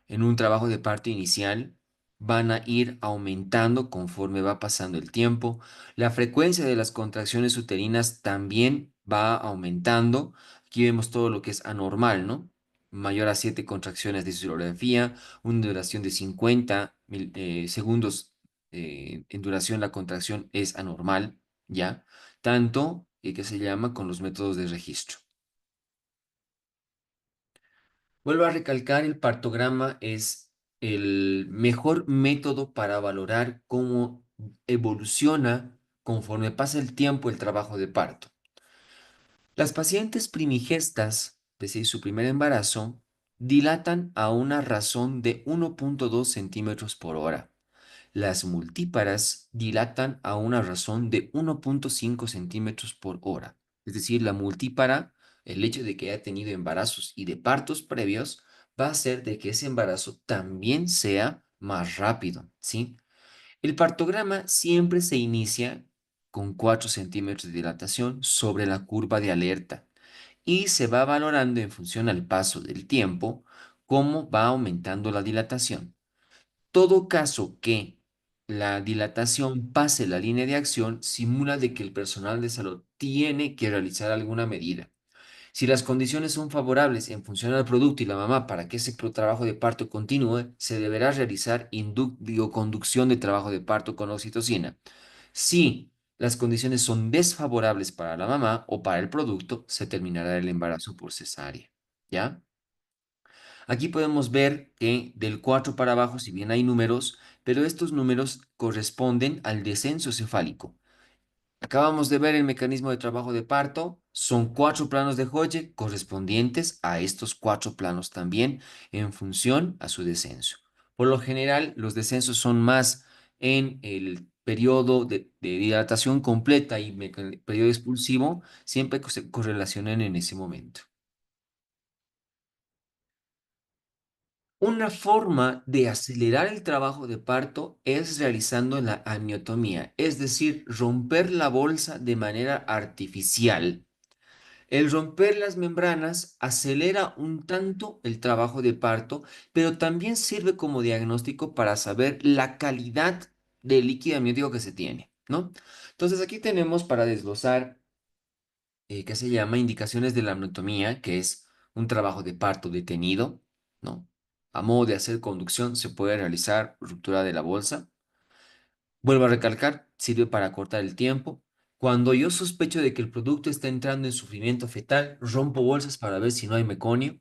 en un trabajo de parto inicial van a ir aumentando conforme va pasando el tiempo. La frecuencia de las contracciones uterinas también va aumentando. Aquí vemos todo lo que es anormal, ¿no? Mayor a 7 contracciones de sonografía, una duración de 50 segundos en duración, la contracción es anormal, ¿ya? Tanto que se llama con los métodos de registro. Vuelvo a recalcar, el partograma es el mejor método para valorar cómo evoluciona conforme pasa el tiempo el trabajo de parto. Las pacientes primigestas, desde su primer embarazo, dilatan a una razón de 1,2 centímetros por hora. Las multíparas dilatan a una razón de 1,5 centímetros por hora. Es decir, la multípara, el hecho de que haya tenido embarazos y de partos previos, va a hacer de que ese embarazo también sea más rápido, ¿sí? El partograma siempre se inicia con 4 centímetros de dilatación sobre la curva de alerta y se va valorando en función al paso del tiempo cómo va aumentando la dilatación. Todo caso que la dilatación pase la línea de acción simula de que el personal de salud tiene que realizar alguna medida. Si las condiciones son favorables en función al producto y la mamá para que ese trabajo de parto continúe, se deberá realizar conducción de trabajo de parto con oxitocina. Si las condiciones son desfavorables para la mamá o para el producto, se terminará el embarazo por cesárea. ¿Ya? Aquí podemos ver que del 4 para abajo, si bien hay números, pero estos números corresponden al descenso cefálico. Acabamos de ver el mecanismo de trabajo de parto. Son cuatro planos de Hodge correspondientes a estos cuatro planos también en función a su descenso. Por lo general, los descensos son más en el periodo de dilatación completa y periodo expulsivo, siempre que se correlacionan en ese momento. Una forma de acelerar el trabajo de parto es realizando la amniotomía, es decir, romper la bolsa de manera artificial. El romper las membranas acelera un tanto el trabajo de parto, pero también sirve como diagnóstico para saber la calidad del líquido amniótico que se tiene, ¿no? Entonces aquí tenemos para desglosar, ¿qué se llama? Indicaciones de la amniotomía, que es un trabajo de parto detenido, ¿no? A modo de hacer conducción se puede realizar ruptura de la bolsa. Vuelvo a recalcar, sirve para cortar el tiempo. Cuando yo sospecho de que el producto está entrando en sufrimiento fetal, rompo bolsas para ver si no hay meconio.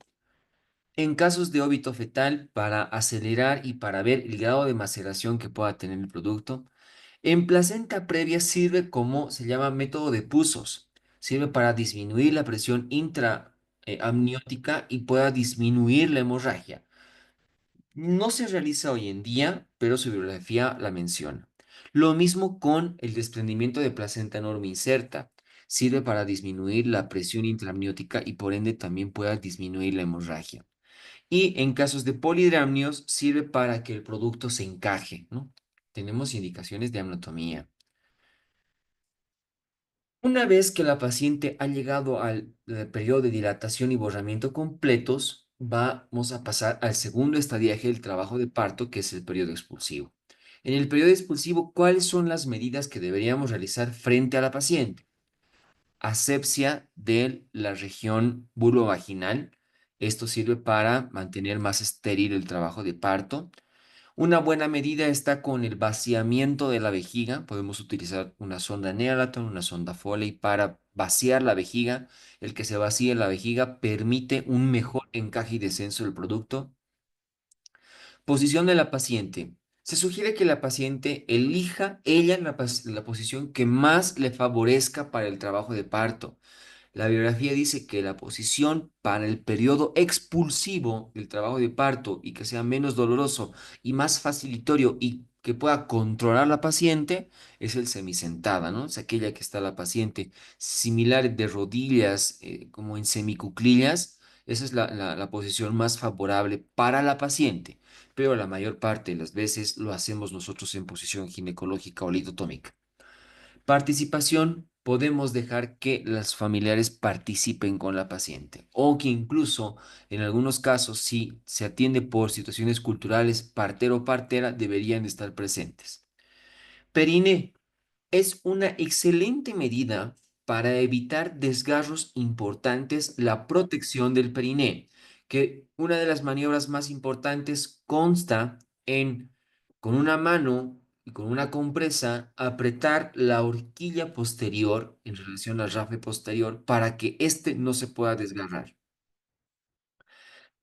En casos de óbito fetal, para acelerar y para ver el grado de maceración que pueda tener el producto. En placenta previa sirve como se llama método de Pusos. Sirve para disminuir la presión intraamniótica y pueda disminuir la hemorragia. No se realiza hoy en día, pero su bibliografía la menciona. Lo mismo con el desprendimiento de placenta enorme inserta. Sirve para disminuir la presión intraamniótica y por ende también pueda disminuir la hemorragia. Y en casos de polidramnios sirve para que el producto se encaje, ¿no? Tenemos indicaciones de amnotomía. Una vez que la paciente ha llegado al periodo de dilatación y borramiento completos, vamos a pasar al segundo estadiaje del trabajo de parto, que es el periodo expulsivo. En el periodo expulsivo, ¿cuáles son las medidas que deberíamos realizar frente a la paciente? Asepsia de la región vulvovaginal. Esto sirve para mantener más estéril el trabajo de parto. Una buena medida está con el vaciamiento de la vejiga. Podemos utilizar una sonda Neonatal, una sonda Foley para vaciar la vejiga. El que se vacíe la vejiga permite un mejor encaje y descenso del producto. Posición de la paciente. Se sugiere que la paciente elija ella la posición que más le favorezca para el trabajo de parto. La bibliografía dice que la posición para el periodo expulsivo del trabajo de parto y que sea menos doloroso y más facilitorio y que pueda controlar la paciente es el semisentada, ¿no? Es aquella que está la paciente similar de rodillas, como en semicuclillas. Esa es la posición más favorable para la paciente, pero la mayor parte de las veces lo hacemos nosotros en posición ginecológica o litotómica. Participación, podemos dejar que los familiares participen con la paciente o que incluso en algunos casos, si se atiende por situaciones culturales, partero o partera deberían estar presentes. Periné es una excelente medida para evitar desgarros importantes, la protección del periné, que una de las maniobras más importantes consta en, con una mano y con una compresa, apretar la horquilla posterior en relación al rafe posterior para que éste no se pueda desgarrar.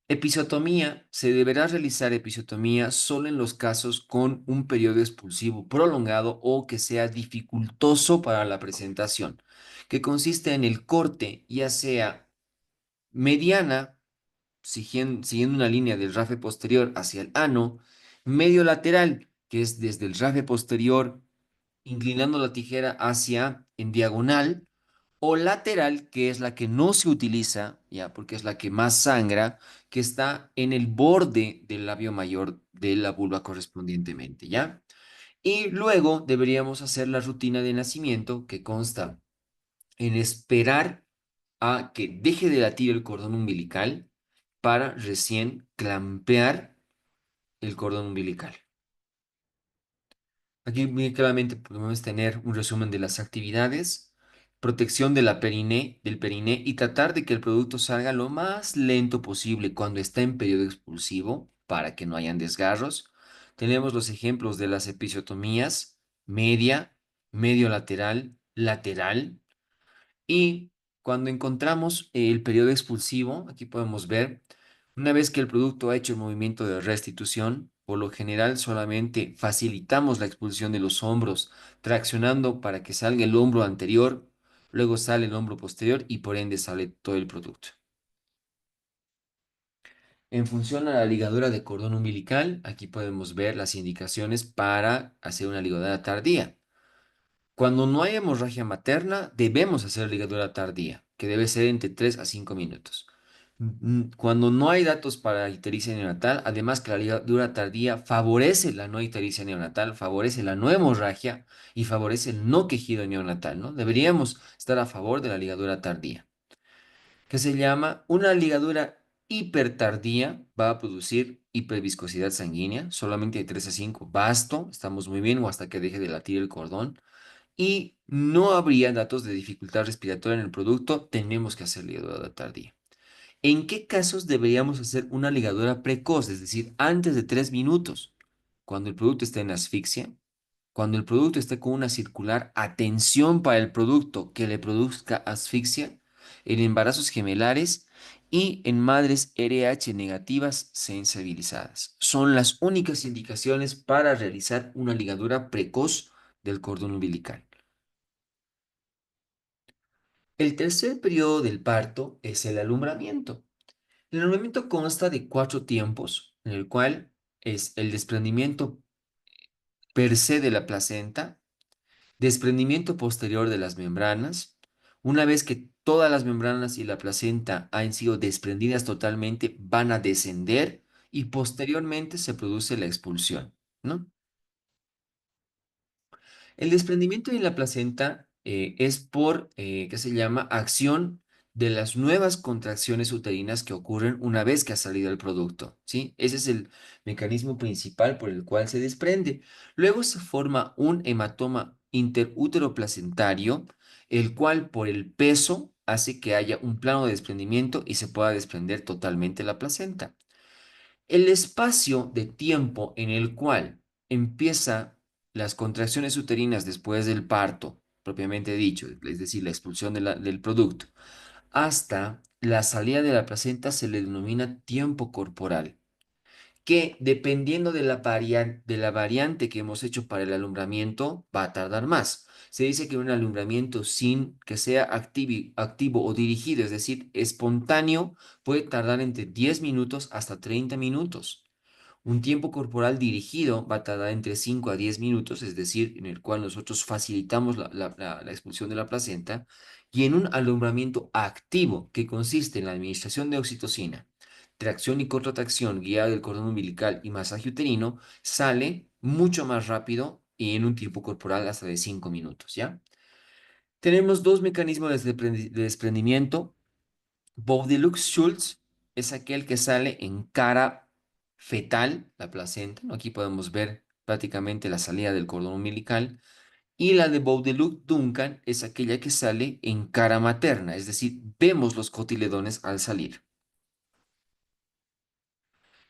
Episiotomía. Se deberá realizar episiotomía solo en los casos con un periodo expulsivo prolongado o que sea dificultoso para la presentación, que consiste en el corte, ya sea mediana, siguiendo una línea del rafe posterior hacia el ano, medio lateral, que es desde el rafe posterior, inclinando la tijera hacia en diagonal, o lateral, que es la que no se utiliza, ya, porque es la que más sangra, que está en el borde del labio mayor de la vulva correspondientemente, ¿ya? Y luego deberíamos hacer la rutina de nacimiento, que consta en esperar a que deje de latir el cordón umbilical para recién clampear el cordón umbilical. Aquí muy claramente podemos tener un resumen de las actividades, protección de del periné y tratar de que el producto salga lo más lento posible cuando está en periodo expulsivo para que no hayan desgarros. Tenemos los ejemplos de las episiotomías media, medio lateral, lateral. Y cuando encontramos el periodo expulsivo, aquí podemos ver, una vez que el producto ha hecho el movimiento de restitución, Por lo general solamente facilitamos la expulsión de los hombros, traccionando para que salga el hombro anterior, luego sale el hombro posterior y por ende sale todo el producto. En función a la ligadura de cordón umbilical, aquí podemos ver las indicaciones para hacer una ligadura tardía. Cuando no hay hemorragia materna, debemos hacer ligadura tardía, que debe ser entre 3 a 5 minutos. Cuando no hay datos para ictericia neonatal, además que la ligadura tardía favorece la no ictericia neonatal, favorece la no hemorragia y favorece el no quejido neonatal, ¿no? Deberíamos estar a favor de la ligadura tardía, que se llama una ligadura hipertardía, va a producir hiperviscosidad sanguínea, solamente de 3 a 5, basto, estamos muy bien, o hasta que deje de latir el cordón y no habría datos de dificultad respiratoria en el producto, tenemos que hacer ligadura tardía. ¿En qué casos deberíamos hacer una ligadura precoz, es decir, antes de 3 minutos? Cuando el producto está en asfixia, cuando el producto esté con una circular, atención para el producto que le produzca asfixia, en embarazos gemelares y en madres RH negativas sensibilizadas. Son las únicas indicaciones para realizar una ligadura precoz del cordón umbilical. El tercer periodo del parto es el alumbramiento. El alumbramiento consta de 4 tiempos, en el cual es el desprendimiento per se de la placenta, desprendimiento posterior de las membranas. Una vez que todas las membranas y la placenta han sido desprendidas totalmente, van a descender y posteriormente se produce la expulsión, ¿no? El desprendimiento de la placenta es por, ¿qué se llama? Acción de las nuevas contracciones uterinas que ocurren una vez que ha salido el producto, ¿sí? Ese es el mecanismo principal por el cual se desprende. Luego se forma un hematoma interútero placentario, el cual por el peso hace que haya un plano de desprendimiento y se pueda desprender totalmente la placenta. El espacio de tiempo en el cual empieza las contracciones uterinas después del parto, propiamente dicho, es decir, la expulsión del producto, hasta la salida de la placenta se le denomina tiempo corporal, que dependiendo de la variante que hemos hecho para el alumbramiento, va a tardar más. Se dice que un alumbramiento sin que sea activo o dirigido, es decir, espontáneo, puede tardar entre 10 minutos hasta 30 minutos. Un tiempo corporal dirigido va a tardar entre 5 a 10 minutos, es decir, en el cual nosotros facilitamos la expulsión de la placenta, y en un alumbramiento activo, que consiste en la administración de oxitocina, tracción y contracción guiada del cordón umbilical y masaje uterino, sale mucho más rápido y en un tiempo corporal hasta de 5 minutos, ¿ya? Tenemos dos mecanismos de desprendimiento. Bowdelux-Schultz es aquel que sale en cara fetal, la placenta, ¿no? Aquí podemos ver prácticamente la salida del cordón umbilical. Y la de Bowdelux-Duncan es aquella que sale en cara materna, es decir, vemos los cotiledones al salir.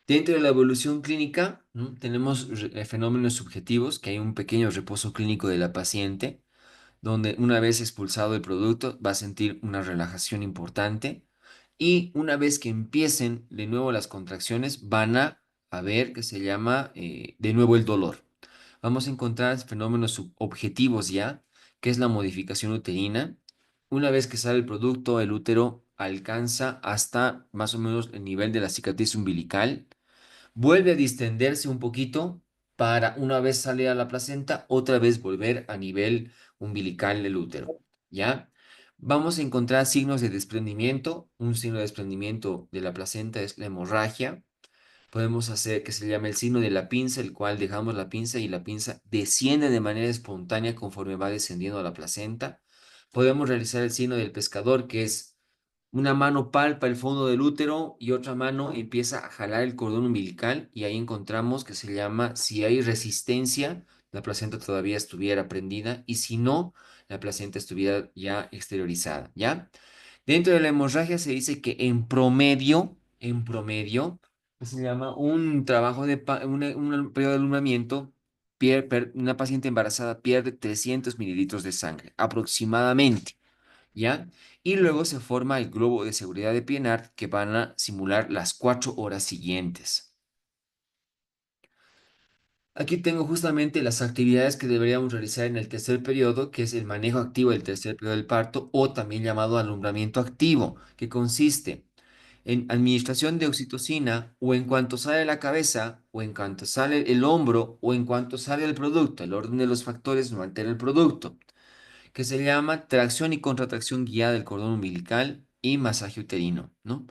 Dentro de la evolución clínica, ¿no? Tenemos fenómenos subjetivos, que hay un pequeño reposo clínico de la paciente, donde una vez expulsado el producto va a sentir una relajación importante y una vez que empiecen de nuevo las contracciones van a ver que se llama de nuevo el dolor. Vamos a encontrar fenómenos subobjetivos ya, que es la modificación uterina. Una vez que sale el producto, el útero alcanza hasta más o menos el nivel de la cicatriz umbilical, vuelve a distenderse un poquito para una vez sale a la placenta, otra vez volver a nivel umbilical del útero, ¿ya? Vamos a encontrar signos de desprendimiento. Un signo de desprendimiento de la placenta es la hemorragia. Podemos hacer que se llame el signo de la pinza, el cual dejamos la pinza y la pinza desciende de manera espontánea conforme va descendiendo a la placenta. Podemos realizar el signo del pescador, que es una mano palpa el fondo del útero y otra mano empieza a jalar el cordón umbilical y ahí encontramos que se llama, si hay resistencia, la placenta todavía estuviera prendida y si no, la placenta estuviera ya exteriorizada, ¿ya? Dentro de la hemorragia se dice que en promedio, que se llama un trabajo de, un periodo de alumbramiento, una paciente embarazada pierde 300 mililitros de sangre, aproximadamente. ¿Ya? Y luego se forma el globo de seguridad de Pienaar que van a simular las 4 horas siguientes. Aquí tengo justamente las actividades que deberíamos realizar en el tercer periodo, que es el manejo activo del tercer periodo del parto o también llamado alumbramiento activo, que consiste en administración de oxitocina o en cuanto sale la cabeza o en cuanto sale el hombro o en cuanto sale el producto. El orden de los factores no altera el producto, que se llama tracción y contracción guiada del cordón umbilical y masaje uterino, ¿no?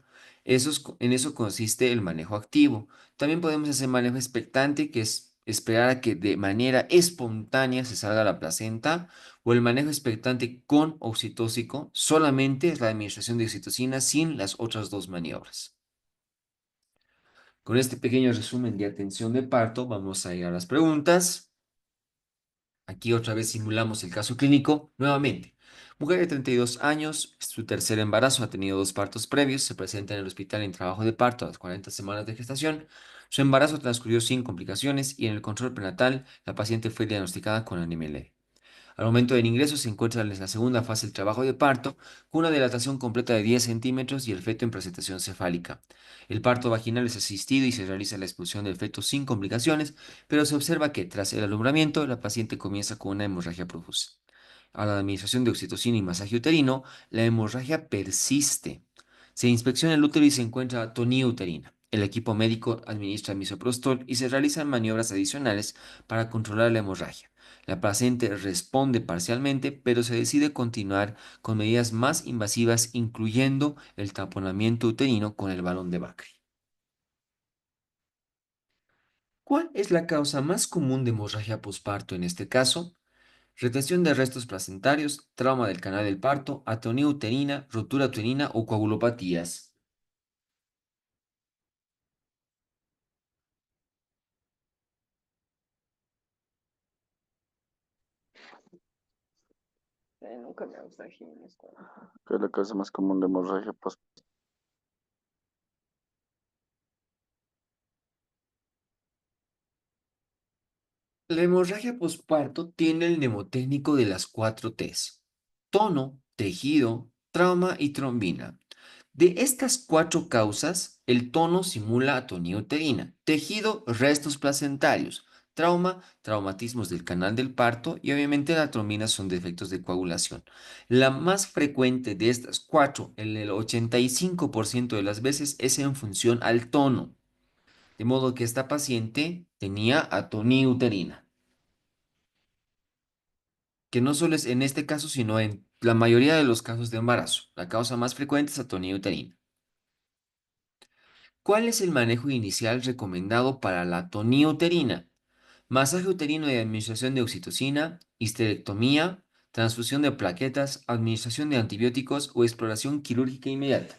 En eso consiste el manejo activo. También podemos hacer manejo expectante, que es esperar a que de manera espontánea se salga la placenta, o el manejo expectante con oxitóxico, solamente es la administración de oxitocina sin las otras dos maniobras. Con este pequeño resumen de atención de parto, vamos a ir a las preguntas. Aquí otra vez simulamos el caso clínico nuevamente. Mujer de 32 años, es su tercer embarazo, ha tenido dos partos previos, se presenta en el hospital en trabajo de parto a las 40 semanas de gestación. Su embarazo transcurrió sin complicaciones y en el control prenatal la paciente fue diagnosticada con anemia leve. Al momento del ingreso se encuentra en la segunda fase del trabajo de parto, con una dilatación completa de 10 centímetros y el feto en presentación cefálica. El parto vaginal es asistido y se realiza la expulsión del feto sin complicaciones, pero se observa que tras el alumbramiento la paciente comienza con una hemorragia profusa. A la administración de oxitocina y masaje uterino, la hemorragia persiste. Se inspecciona el útero y se encuentra tonía uterina. El equipo médico administra misoprostol y se realizan maniobras adicionales para controlar la hemorragia. La paciente responde parcialmente, pero se decide continuar con medidas más invasivas, incluyendo el taponamiento uterino con el balón de Bakri. ¿Cuál es la causa más común de hemorragia posparto en este caso? Retención de restos placentarios, trauma del canal del parto, atonía uterina, rotura uterina o coagulopatías.
Nunca me gusta esto. ¿Qué es la causa más común de hemorragia post?
La hemorragia posparto tiene el mnemotécnico de las 4 Ts: tono, tejido, trauma y trombina. De estas 4 causas, el tono simula atonía uterina, tejido, restos placentarios, trauma, traumatismos del canal del parto y obviamente la trombina son defectos de coagulación. La más frecuente de estas 4, en el 85% de las veces, es en función al tono, de modo que esta paciente tenía atonía uterina, que no solo es en este caso, sino en la mayoría de los casos de embarazo. La causa más frecuente es atonía uterina. ¿Cuál es el manejo inicial recomendado para la tonía uterina? Masaje uterino y administración de oxitocina, histerectomía, transfusión de plaquetas, administración de antibióticos o exploración quirúrgica inmediata.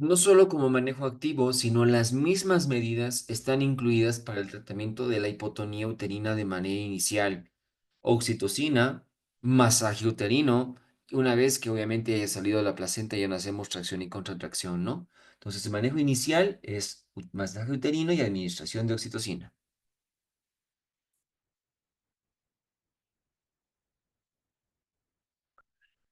No solo como manejo activo, sino las mismas medidas están incluidas para el tratamiento de la hipotonía uterina de manera inicial. Oxitocina, masaje uterino, una vez que obviamente haya salido la placenta ya no hacemos tracción y contracción, ¿no? Entonces el manejo inicial es masaje uterino y administración de oxitocina.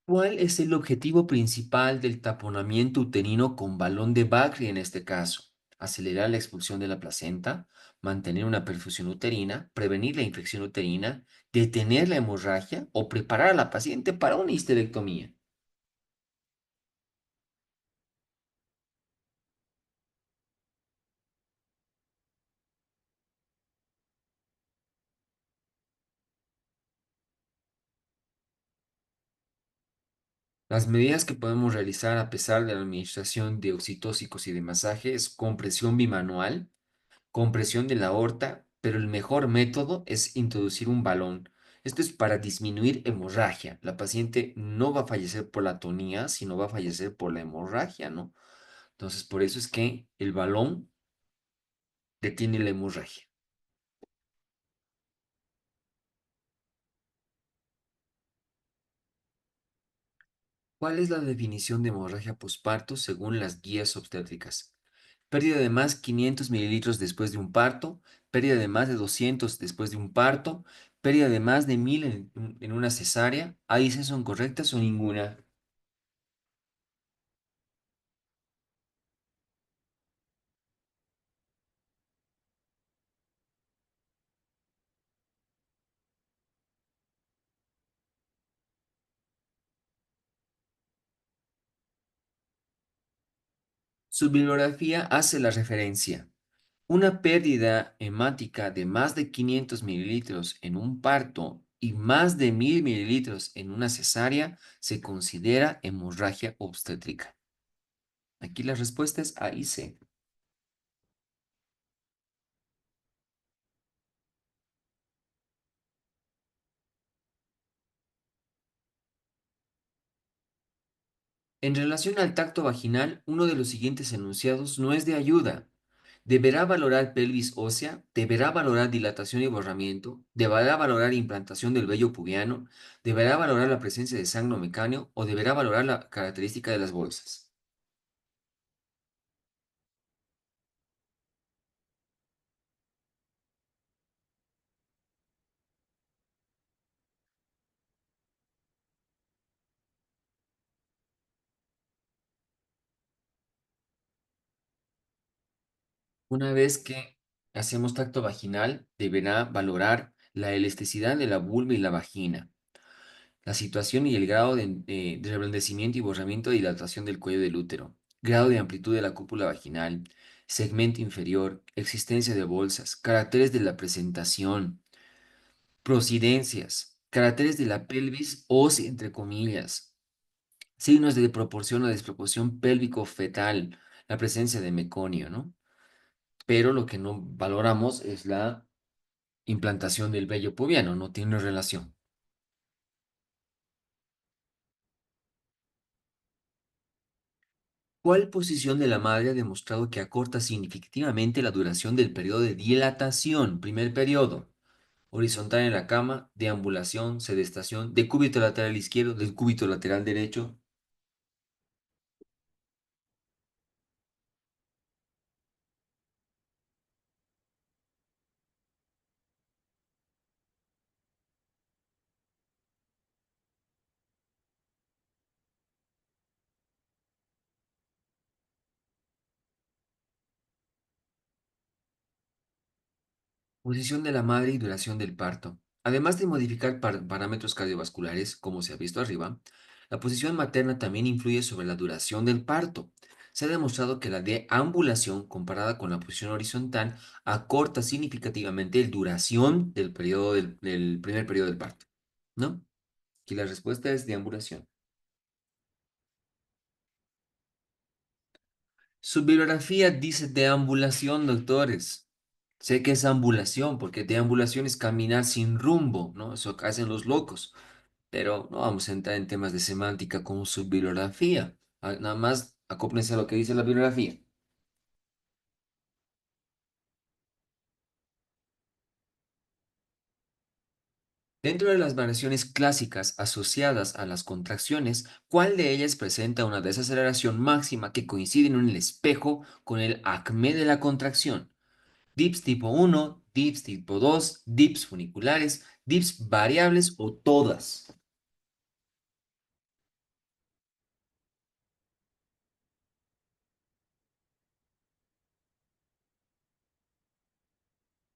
¿Cuál es el objetivo principal del taponamiento uterino con balón de Bakri en este caso? Acelerar la expulsión de la placenta, mantener una perfusión uterina, prevenir la infección uterina, detener la hemorragia o preparar a la paciente para una histerectomía. Las medidas que podemos realizar a pesar de la administración de oxitóxicos y de masaje es compresión bimanual, compresión de la aorta, pero el mejor método es introducir un balón. Esto es para disminuir hemorragia. La paciente no va a fallecer por la atonía, sino va a fallecer por la hemorragia, ¿no? Entonces, por eso es que el balón detiene la hemorragia. ¿Cuál es la definición de hemorragia posparto según las guías obstétricas? Pérdida de más 500 mililitros después de un parto, pérdida de más de 200 después de un parto, pérdida de más de 1000 en una cesárea. ¿Ahí sí son correctas o ninguna? Su bibliografía hace la referencia. Una pérdida hemática de más de 500 mililitros en un parto y más de 1000 mililitros en una cesárea se considera hemorragia obstétrica. Aquí la respuesta es A y C. En relación al tacto vaginal, uno de los siguientes enunciados no es de ayuda. Deberá valorar pelvis ósea, deberá valorar dilatación y borramiento, deberá valorar implantación del vello pubiano, deberá valorar la presencia de sangre mecáneo o deberá valorar la característica de las bolsas. Una vez que hacemos tacto vaginal, deberá valorar la elasticidad de la vulva y la vagina, la situación y el grado de reblandecimiento y borramiento de dilatación del cuello del útero, grado de amplitud de la cúpula vaginal, segmento inferior, existencia de bolsas, caracteres de la presentación, prosidencias, caracteres de la pelvis ósea, entre comillas, signos de proporción o desproporción pélvico-fetal, la presencia de meconio, ¿no? Pero lo que no valoramos es la implantación del vello pubiano, no tiene relación. ¿Cuál posición de la madre ha demostrado que acorta significativamente la duración del periodo de dilatación? Primer periodo, horizontal en la cama, deambulación, sedestación, decúbito lateral izquierdo, decúbito lateral derecho. Posición de la madre y duración del parto. Además de modificar parámetros cardiovasculares, como se ha visto arriba, la posición materna también influye sobre la duración del parto. Se ha demostrado que la deambulación, comparada con la posición horizontal, acorta significativamente la duración del periodo del primer periodo del parto. ¿No? Aquí la respuesta es deambulación. Su bibliografía dice deambulación, doctores. Sé que es ambulación, porque deambulación es caminar sin rumbo, ¿no? Eso hacen los locos. Pero no vamos a entrar en temas de semántica con su bibliografía. Nada más acóplense a lo que dice la bibliografía. Dentro de las variaciones clásicas asociadas a las contracciones, ¿cuál de ellas presenta una desaceleración máxima que coincide en el espejo con el acme de la contracción? Dips tipo uno, dips tipo 2, dips funiculares, dips variables o todas.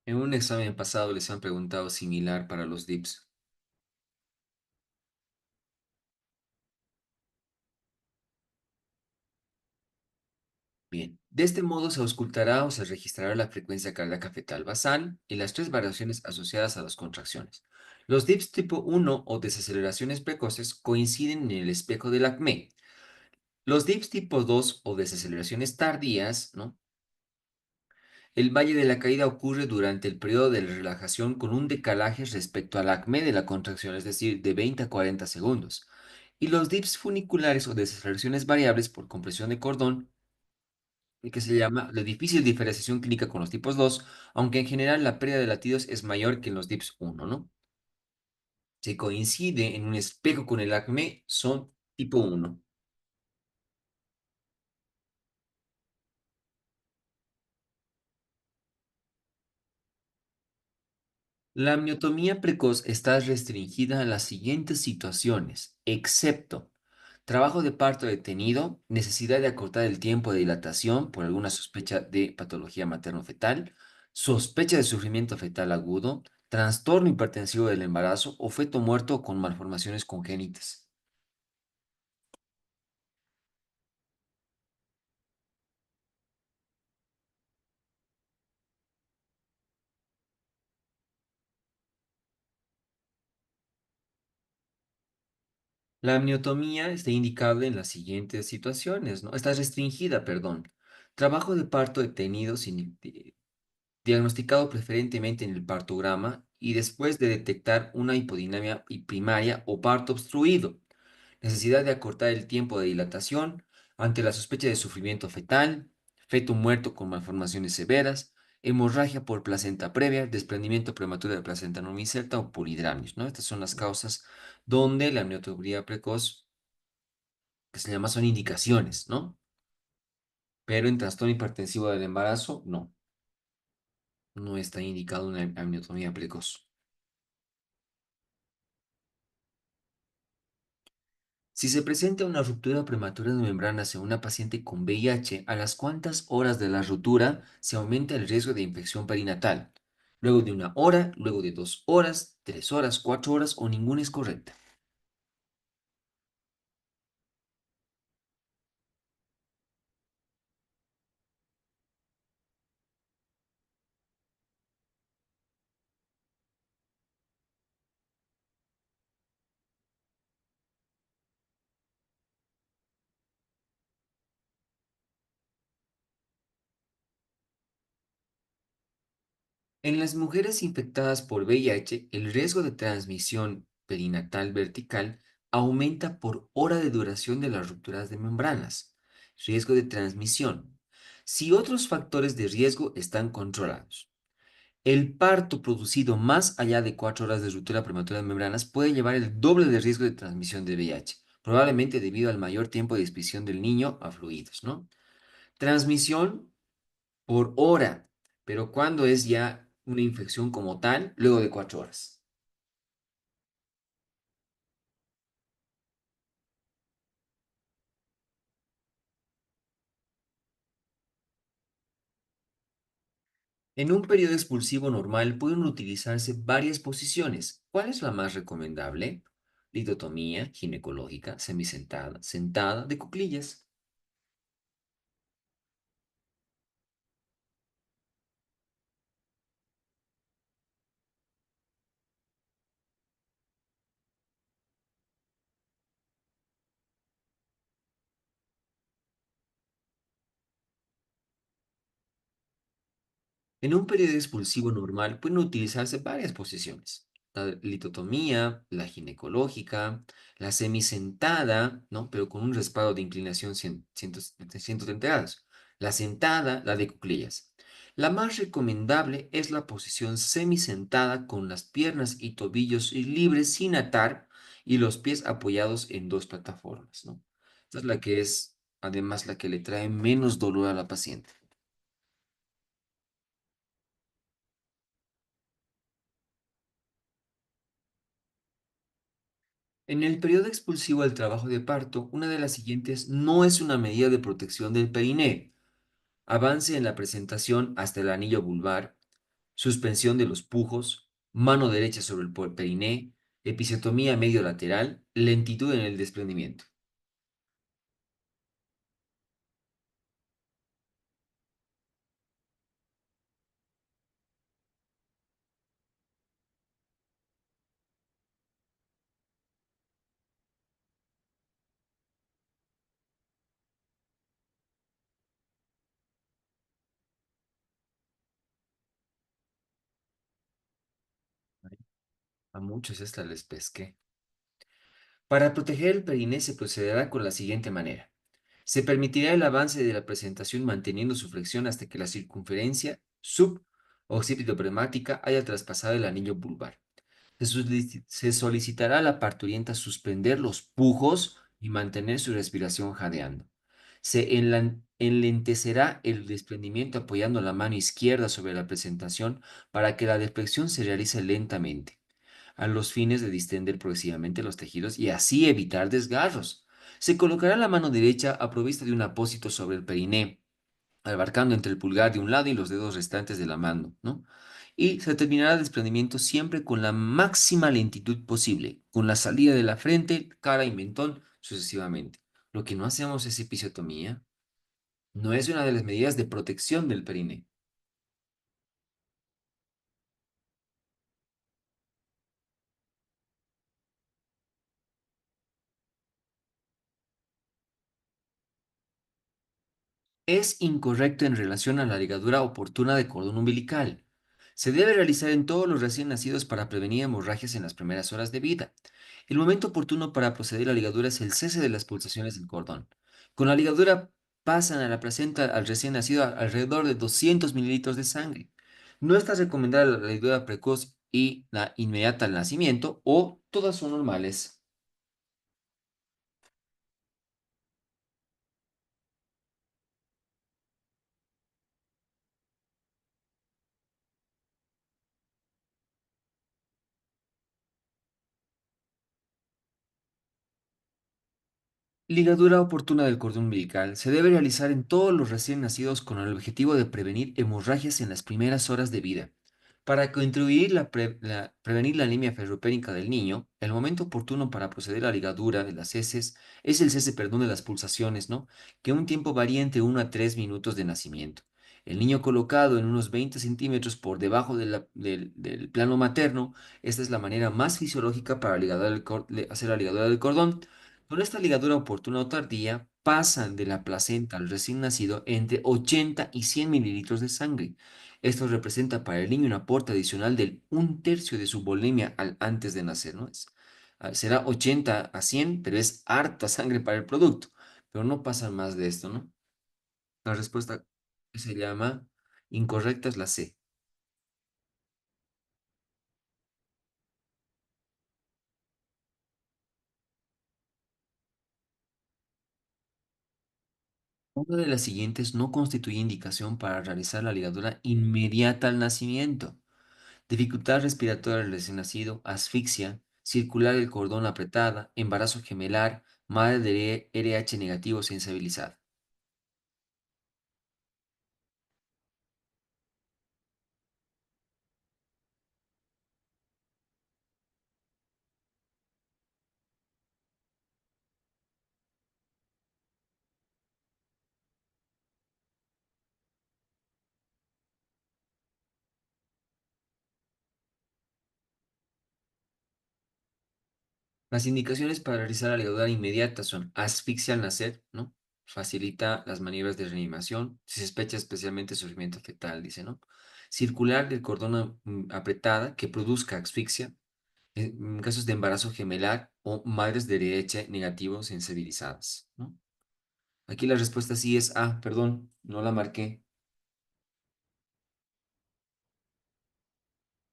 En un examen pasado les han preguntado similar para los dips. Bien, de este modo se auscultará o se registrará la frecuencia cardíaca fetal basal y las tres variaciones asociadas a las contracciones. Los dips tipo uno o desaceleraciones precoces coinciden en el espejo del acné. Los dips tipo 2 o desaceleraciones tardías, ¿no? El valle de la caída ocurre durante el periodo de relajación con un decalaje respecto al acme de la contracción, es decir, de 20 a 40 segundos. Y los dips funiculares o desaceleraciones variables por compresión de cordón, que se llama de difícil diferenciación clínica con los tipos 2, aunque en general la pérdida de latidos es mayor que en los dips uno, ¿no? Se coincide en un espejo con el acme, son Tipo uno. La amniotomía precoz está restringida a las siguientes situaciones, excepto trabajo de parto detenido, necesidad de acortar el tiempo de dilatación por alguna sospecha de patología materno-fetal, sospecha de sufrimiento fetal agudo, trastorno hipertensivo del embarazo o feto muerto con malformaciones congénitas. La amniotomía está indicada en las siguientes situaciones, ¿no? Está restringida, perdón. Trabajo de parto detenido sin, diagnosticado preferentemente en el partograma y después de detectar una hipodinamia primaria o parto obstruido, necesidad de acortar el tiempo de dilatación ante la sospecha de sufrimiento fetal, feto muerto con malformaciones severas, hemorragia por placenta previa, desprendimiento prematuro de placenta no inserta o polidramios, ¿no? Estas son las causas donde la amniotomía precoz, que se llama, son indicaciones, ¿no? Pero en trastorno hipertensivo del embarazo, no, no está indicado una amniotomía precoz. Si se presenta una ruptura prematura de membranas en una paciente con VIH, ¿a las cuántas horas de la ruptura se aumenta el riesgo de infección perinatal? Luego de una hora, luego de 2 horas, 3 horas, 4 horas o ninguna es correcta. En las mujeres infectadas por VIH, el riesgo de transmisión perinatal vertical aumenta por hora de duración de las rupturas de membranas. Riesgo de transmisión. Si otros factores de riesgo están controlados. El parto producido más allá de 4 horas de ruptura prematura de membranas puede llevar el doble de riesgo de transmisión de VIH, probablemente debido al mayor tiempo de exposición del niño a fluidos, ¿no? Transmisión por hora, pero ¿cuándo es ya una infección como tal? Luego de 4 horas. En un periodo expulsivo normal pueden utilizarse varias posiciones. ¿Cuál es la más recomendable? Litotomía, ginecológica, semisentada, sentada, de cuclillas. En un periodo expulsivo normal pueden utilizarse varias posiciones. La litotomía, la ginecológica, la semisentada, ¿no? Pero con un respaldo de inclinación 130 grados. La sentada, la de cuclillas. La más recomendable es la posición semisentada con las piernas y tobillos libres sin atar y los pies apoyados en dos plataformas, ¿no? Esta es la que es, además, la que le trae menos dolor a la paciente. En el periodo expulsivo del trabajo de parto, una de las siguientes no es una medida de protección del periné. Avance en la presentación hasta el anillo vulvar, suspensión de los pujos, mano derecha sobre el periné, episiotomía medio lateral, lentitud en el desprendimiento. A muchos esta les pesqué. Para proteger el periné se procederá con la siguiente manera. Se permitirá el avance de la presentación manteniendo su flexión hasta que la circunferencia suboccipitopremática haya traspasado el anillo vulvar. Se solicitará a la parturienta suspender los pujos y mantener su respiración jadeando. Se enlentecerá el desprendimiento apoyando la mano izquierda sobre la presentación para que la deflexión se realice lentamente, a los fines de distender progresivamente los tejidos y así evitar desgarros. Se colocará la mano derecha aprovista de un apósito sobre el periné, abarcando entre el pulgar de un lado y los dedos restantes de la mano, ¿no? Y se terminará el desprendimiento siempre con la máxima lentitud posible, con la salida de la frente, cara y mentón sucesivamente. Lo que no hacemos es episiotomía, no es una de las medidas de protección del periné. Es incorrecto en relación a la ligadura oportuna de cordón umbilical. Se debe realizar en todos los recién nacidos para prevenir hemorragias en las primeras horas de vida. El momento oportuno para proceder a la ligadura es el cese de las pulsaciones del cordón. Con la ligadura pasan a la placenta al recién nacido alrededor de 200 mililitros de sangre. No está recomendada la ligadura precoz y la inmediata al nacimiento o todas son normales. Ligadura oportuna del cordón umbilical se debe realizar en todos los recién nacidos con el objetivo de prevenir hemorragias en las primeras horas de vida. Para contribuir prevenir la anemia ferropénica del niño, el momento oportuno para proceder a la ligadura de las heces es el cese, perdón, de las pulsaciones, ¿no? Que un tiempo varía entre 1 a 3 minutos de nacimiento. El niño colocado en unos 20 centímetros por debajo del plano materno, esta es la manera más fisiológica para hacer la ligadura del cordón. Con esta ligadura oportuna o tardía, pasan de la placenta al recién nacido entre 80 y 100 mililitros de sangre. Esto representa para el niño un aporte adicional del 1/3 de su volemia antes de nacer, ¿no? Será 80 a 100, pero es harta sangre para el producto. Pero no pasa más de esto, ¿no? La respuesta que se llama incorrecta es la C. Una de las siguientes no constituye indicación para realizar la ligadura inmediata al nacimiento. Dificultad respiratoria del recién nacido, asfixia, circular el cordón apretada, embarazo gemelar, madre de RH negativo sensibilizada. Las indicaciones para realizar la ligadura inmediata son asfixia al nacer, ¿no? Facilita las maniobras de reanimación, se sospecha especialmente sufrimiento fetal, dice, ¿no? Circular del cordón apretada que produzca asfixia, en casos de embarazo gemelar o madres de RH negativo sensibilizadas, ¿no? Aquí la respuesta sí es A, perdón, no la marqué.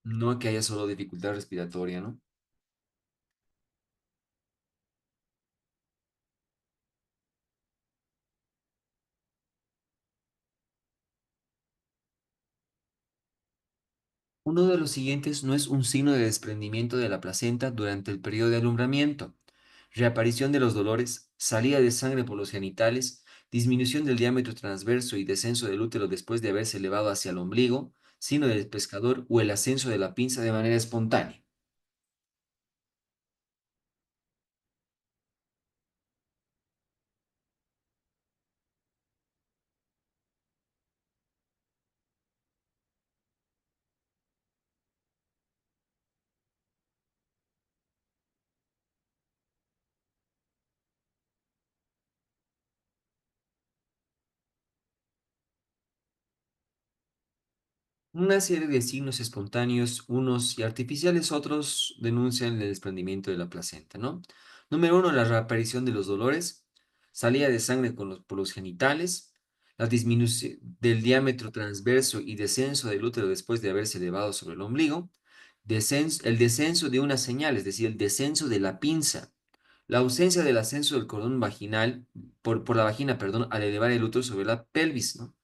No que haya solo dificultad respiratoria, ¿no? Uno de los siguientes no es un signo de desprendimiento de la placenta durante el periodo de alumbramiento. Reaparición de los dolores, salida de sangre por los genitales, disminución del diámetro transverso y descenso del útero después de haberse elevado hacia el ombligo, signo del pescador o el ascenso de la pinza de manera espontánea. Una serie de signos espontáneos, unos y artificiales, otros denuncian el desprendimiento de la placenta, ¿no? Número uno, la reaparición de los dolores, salida de sangre por los genitales, la disminución del diámetro transverso y descenso del útero después de haberse elevado sobre el ombligo, el descenso de una señal, es decir, el descenso de la pinza, La ausencia del ascenso del cordón vaginal por la vagina, perdón, al elevar el útero sobre la pelvis, ¿no?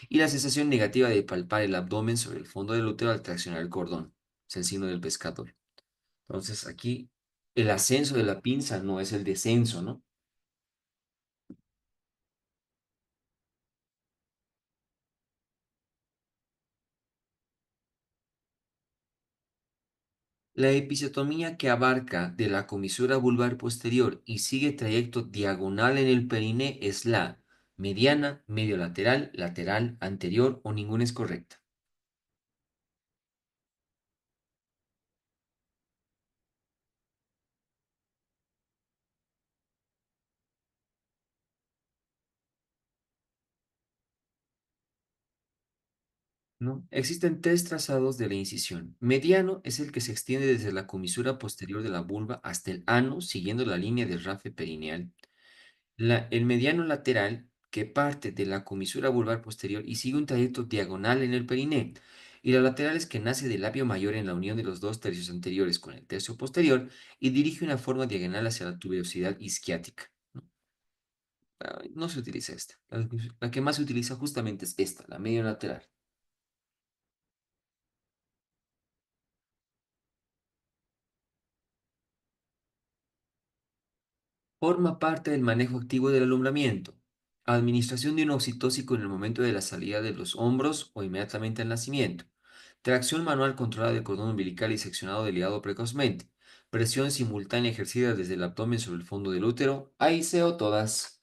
Y la sensación negativa de palpar el abdomen sobre el fondo del útero al traccionar el cordón. Es el signo del pescador. Entonces aquí el ascenso de la pinza no es el descenso, ¿no? La episiotomía que abarca de la comisura vulvar posterior y sigue trayecto diagonal en el periné es la mediana, medio lateral, lateral, anterior o ninguna es correcta. ¿No? Existen tres trazados de la incisión. Mediano es el que se extiende desde la comisura posterior de la vulva hasta el ano, siguiendo la línea del rafe perineal. El mediano lateral, que parte de la comisura vulvar posterior y sigue un trayecto diagonal en el periné. Y la lateral es que nace del labio mayor en la unión de los dos tercios anteriores con el tercio posterior y dirige una forma diagonal hacia la tuberosidad isquiática. ¿No? No se utiliza esta. La que más se utiliza justamente es esta, la medio lateral. Forma parte del manejo activo del alumbramiento. Administración de un oxitóxico en el momento de la salida de los hombros o inmediatamente al nacimiento. Tracción manual controlada del cordón umbilical y seccionado del hígado precozmente. Presión simultánea ejercida desde el abdomen sobre el fondo del útero. Ahí se o todas.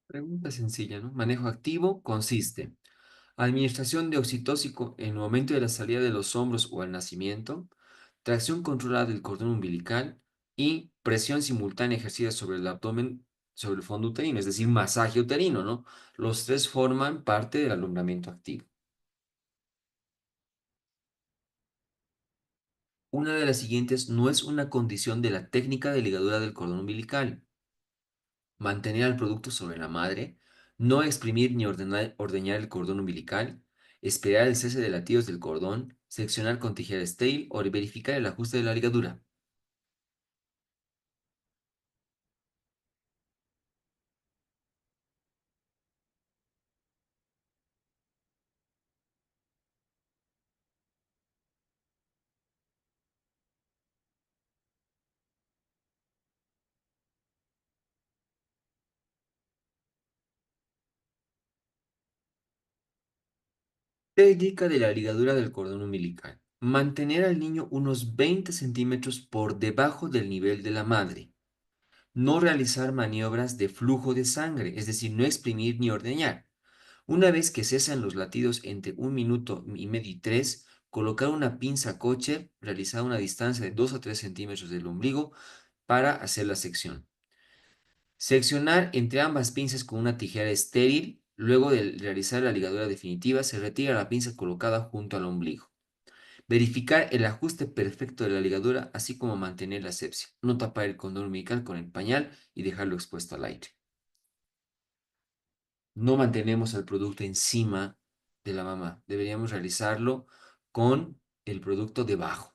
Pregunta sencilla, ¿no? Manejo activo consiste. Administración de oxitóxico en el momento de la salida de los hombros o al nacimiento, tracción controlada del cordón umbilical y presión simultánea ejercida sobre el abdomen, sobre el fondo uterino, es decir, masaje uterino, ¿no? Los tres forman parte del alumbramiento activo. Una de las siguientes no es una condición de la técnica de ligadura del cordón umbilical. Mantener al producto sobre la madre, no exprimir ni ordeñar el cordón umbilical, esperar el cese de latidos del cordón, seccionar con tijera estéril o verificar el ajuste de la ligadura. Técnica de la ligadura del cordón umbilical. Mantener al niño unos 20 centímetros por debajo del nivel de la madre. No realizar maniobras de flujo de sangre, es decir, no exprimir ni ordeñar. Una vez que cesan los latidos entre 1 minuto y medio y 3, colocar una pinza coche realizada a una distancia de 2 a 3 centímetros del ombligo para hacer la sección. Seccionar entre ambas pinzas con una tijera estéril. Luego de realizar la ligadura definitiva, se retira la pinza colocada junto al ombligo. Verificar el ajuste perfecto de la ligadura, así como mantener la asepsia. No tapar el cordón umbilical con el pañal y dejarlo expuesto al aire. No mantenemos el producto encima de la mamá. Deberíamos realizarlo con el producto debajo.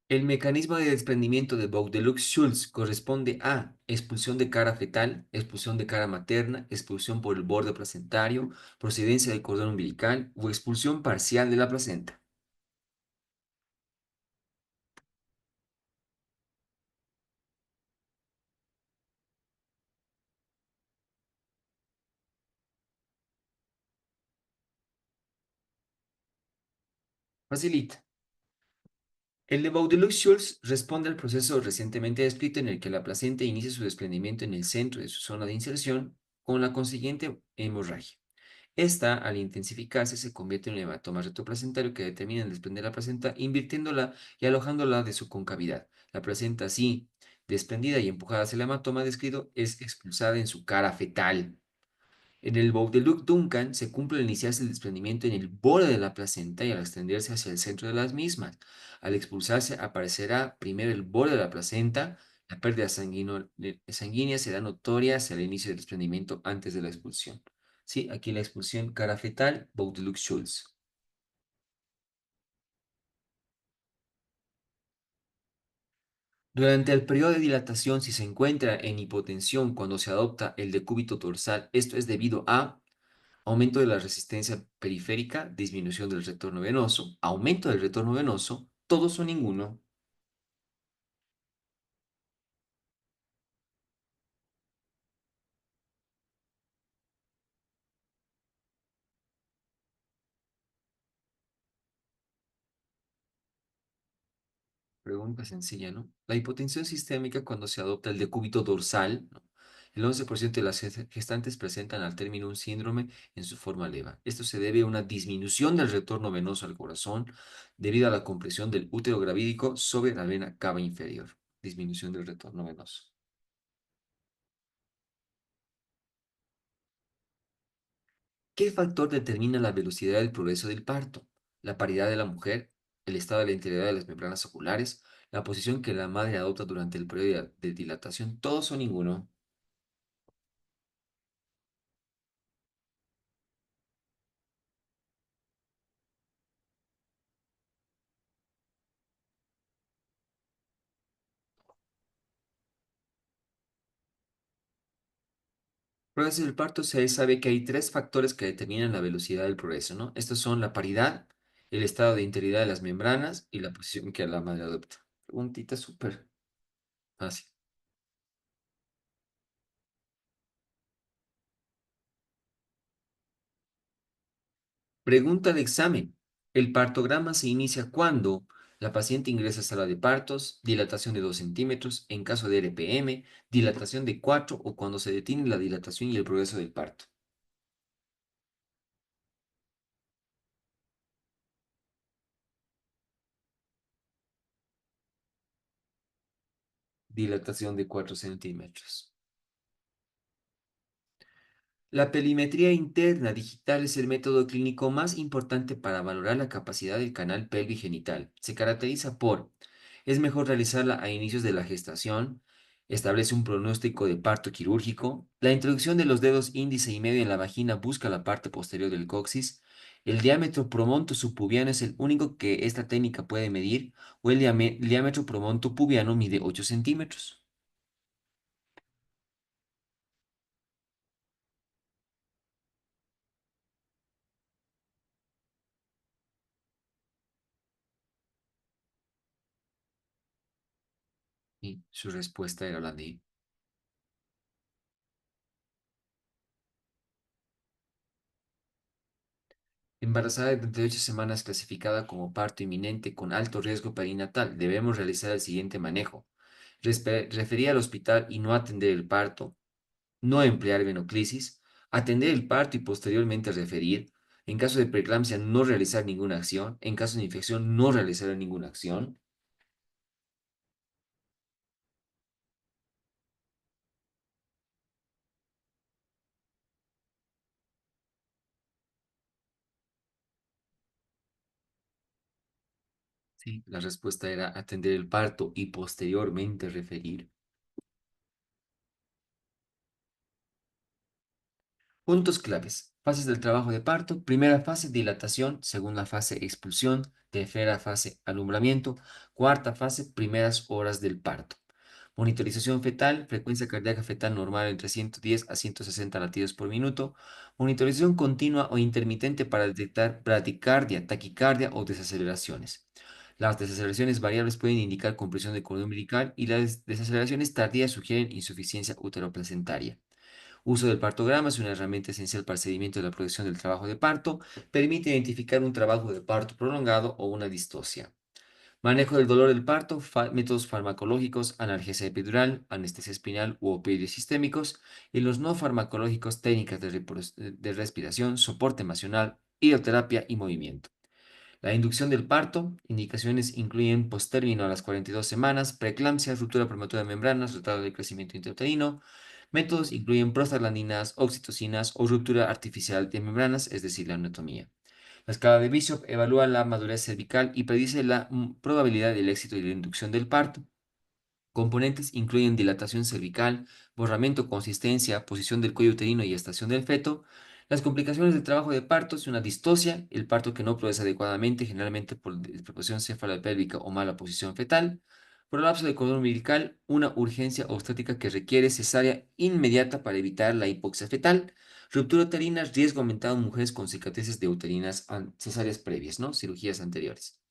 El mecanismo de desprendimiento de Baudelux-Schulz corresponde a expulsión de cara fetal, expulsión de cara materna, expulsión por el borde placentario, procedencia del cordón umbilical o expulsión parcial de la placenta. Facilita. El de Baudelux-Schulz responde al proceso recientemente descrito en el que la placenta inicia su desprendimiento en el centro de su zona de inserción con la consiguiente hemorragia. Esta, al intensificarse, se convierte en un hematoma retroplacentario que determina el desprender la placenta, invirtiéndola y alojándola de su concavidad. La placenta así desprendida y empujada hacia el hematoma descrito, es expulsada en su cara fetal. En el Boudeluc-Duncan se cumple al iniciarse el desprendimiento en el borde de la placenta y al extenderse hacia el centro de las mismas. Al expulsarse aparecerá primero el borde de la placenta. La pérdida sanguínea será notoria hacia el inicio del desprendimiento antes de la expulsión. Sí, aquí la expulsión cara fetal, Boudeluc-Schulz. Durante el periodo de dilatación, si se encuentra en hipotensión cuando se adopta el decúbito dorsal, esto es debido a aumento de la resistencia periférica, disminución del retorno venoso, aumento del retorno venoso, todos o ninguno. Pregunta sencilla, ¿no? La hipotensión sistémica cuando se adopta el decúbito dorsal, ¿no? El 11% de las gestantes presentan al término un síndrome en su forma leva. Esto se debe a una disminución del retorno venoso al corazón debido a la compresión del útero gravídico sobre la vena cava inferior. Disminución del retorno venoso. ¿Qué factor determina la velocidad del progreso del parto? La paridad de la mujer, el estado de la integridad de las membranas oculares, la posición que la madre adopta durante el periodo de dilatación, todos o ninguno. Progreso del parto se sabe que hay tres factores que determinan la velocidad del progreso, ¿no? Estos son la paridad, el estado de integridad de las membranas y la posición que la madre adopta. Preguntita súper fácil. Pregunta de examen. El partograma se inicia cuando la paciente ingresa a sala de partos, dilatación de 2 centímetros, en caso de RPM, dilatación de 4 o cuando se detiene la dilatación y el progreso del parto. Dilatación de 4 centímetros. La pelimetría interna digital es el método clínico más importante para valorar la capacidad del canal pelvigenital. Se caracteriza por, es mejor realizarla a inicios de la gestación, establece un pronóstico de parto quirúrgico, la introducción de los dedos índice y medio en la vagina busca la parte posterior del coxis, el diámetro promonto subpubiano es el único que esta técnica puede medir, o el diámetro promonto pubiano mide 8 centímetros. Y su respuesta era la de embarazada de 38 semanas clasificada como parto inminente con alto riesgo perinatal, debemos realizar el siguiente manejo. Referir al hospital y no atender el parto, no emplear venoclisis, atender el parto y posteriormente referir. En caso de preeclampsia, no realizar ninguna acción. En caso de infección, no realizar ninguna acción. Sí, la respuesta era atender el parto y posteriormente referir. Puntos claves. Fases del trabajo de parto. Primera fase, dilatación. Segunda fase, expulsión. Tercera fase, alumbramiento. Cuarta fase, primeras horas del parto. Monitorización fetal. Frecuencia cardíaca fetal normal entre 110 a 160 latidos por minuto. Monitorización continua o intermitente para detectar bradicardia, taquicardia o desaceleraciones. Las desaceleraciones variables pueden indicar compresión del cordón umbilical y las desaceleraciones tardías sugieren insuficiencia uteroplacentaria. Uso del partograma es una herramienta esencial para el seguimiento de la producción del trabajo de parto. Permite identificar un trabajo de parto prolongado o una distosia. Manejo del dolor del parto, métodos farmacológicos, analgesia epidural, anestesia espinal u opioides sistémicos, y los no farmacológicos, técnicas de respiración, soporte emocional, hidroterapia y movimiento. La inducción del parto, indicaciones incluyen postérmino a las 42 semanas, preeclampsia, ruptura prematura de membranas, retardo del crecimiento intrauterino. Métodos incluyen prostaglandinas, oxitocinas o ruptura artificial de membranas, es decir, la anatomía. La escala de Bishop evalúa la madurez cervical y predice la probabilidad del éxito y la inducción del parto. Componentes incluyen dilatación cervical, borramiento, consistencia, posición del cuello uterino y estación del feto. Las complicaciones del trabajo de parto son una distosia, el parto que no progresa adecuadamente, generalmente por desproporción cefalopélvica o mala posición fetal. Prolapso del cordón umbilical, una urgencia obstétrica que requiere cesárea inmediata para evitar la hipoxia fetal. Ruptura uterina, riesgo aumentado en mujeres con cicatrices de uterinas cesáreas previas, ¿no? Cirugías anteriores.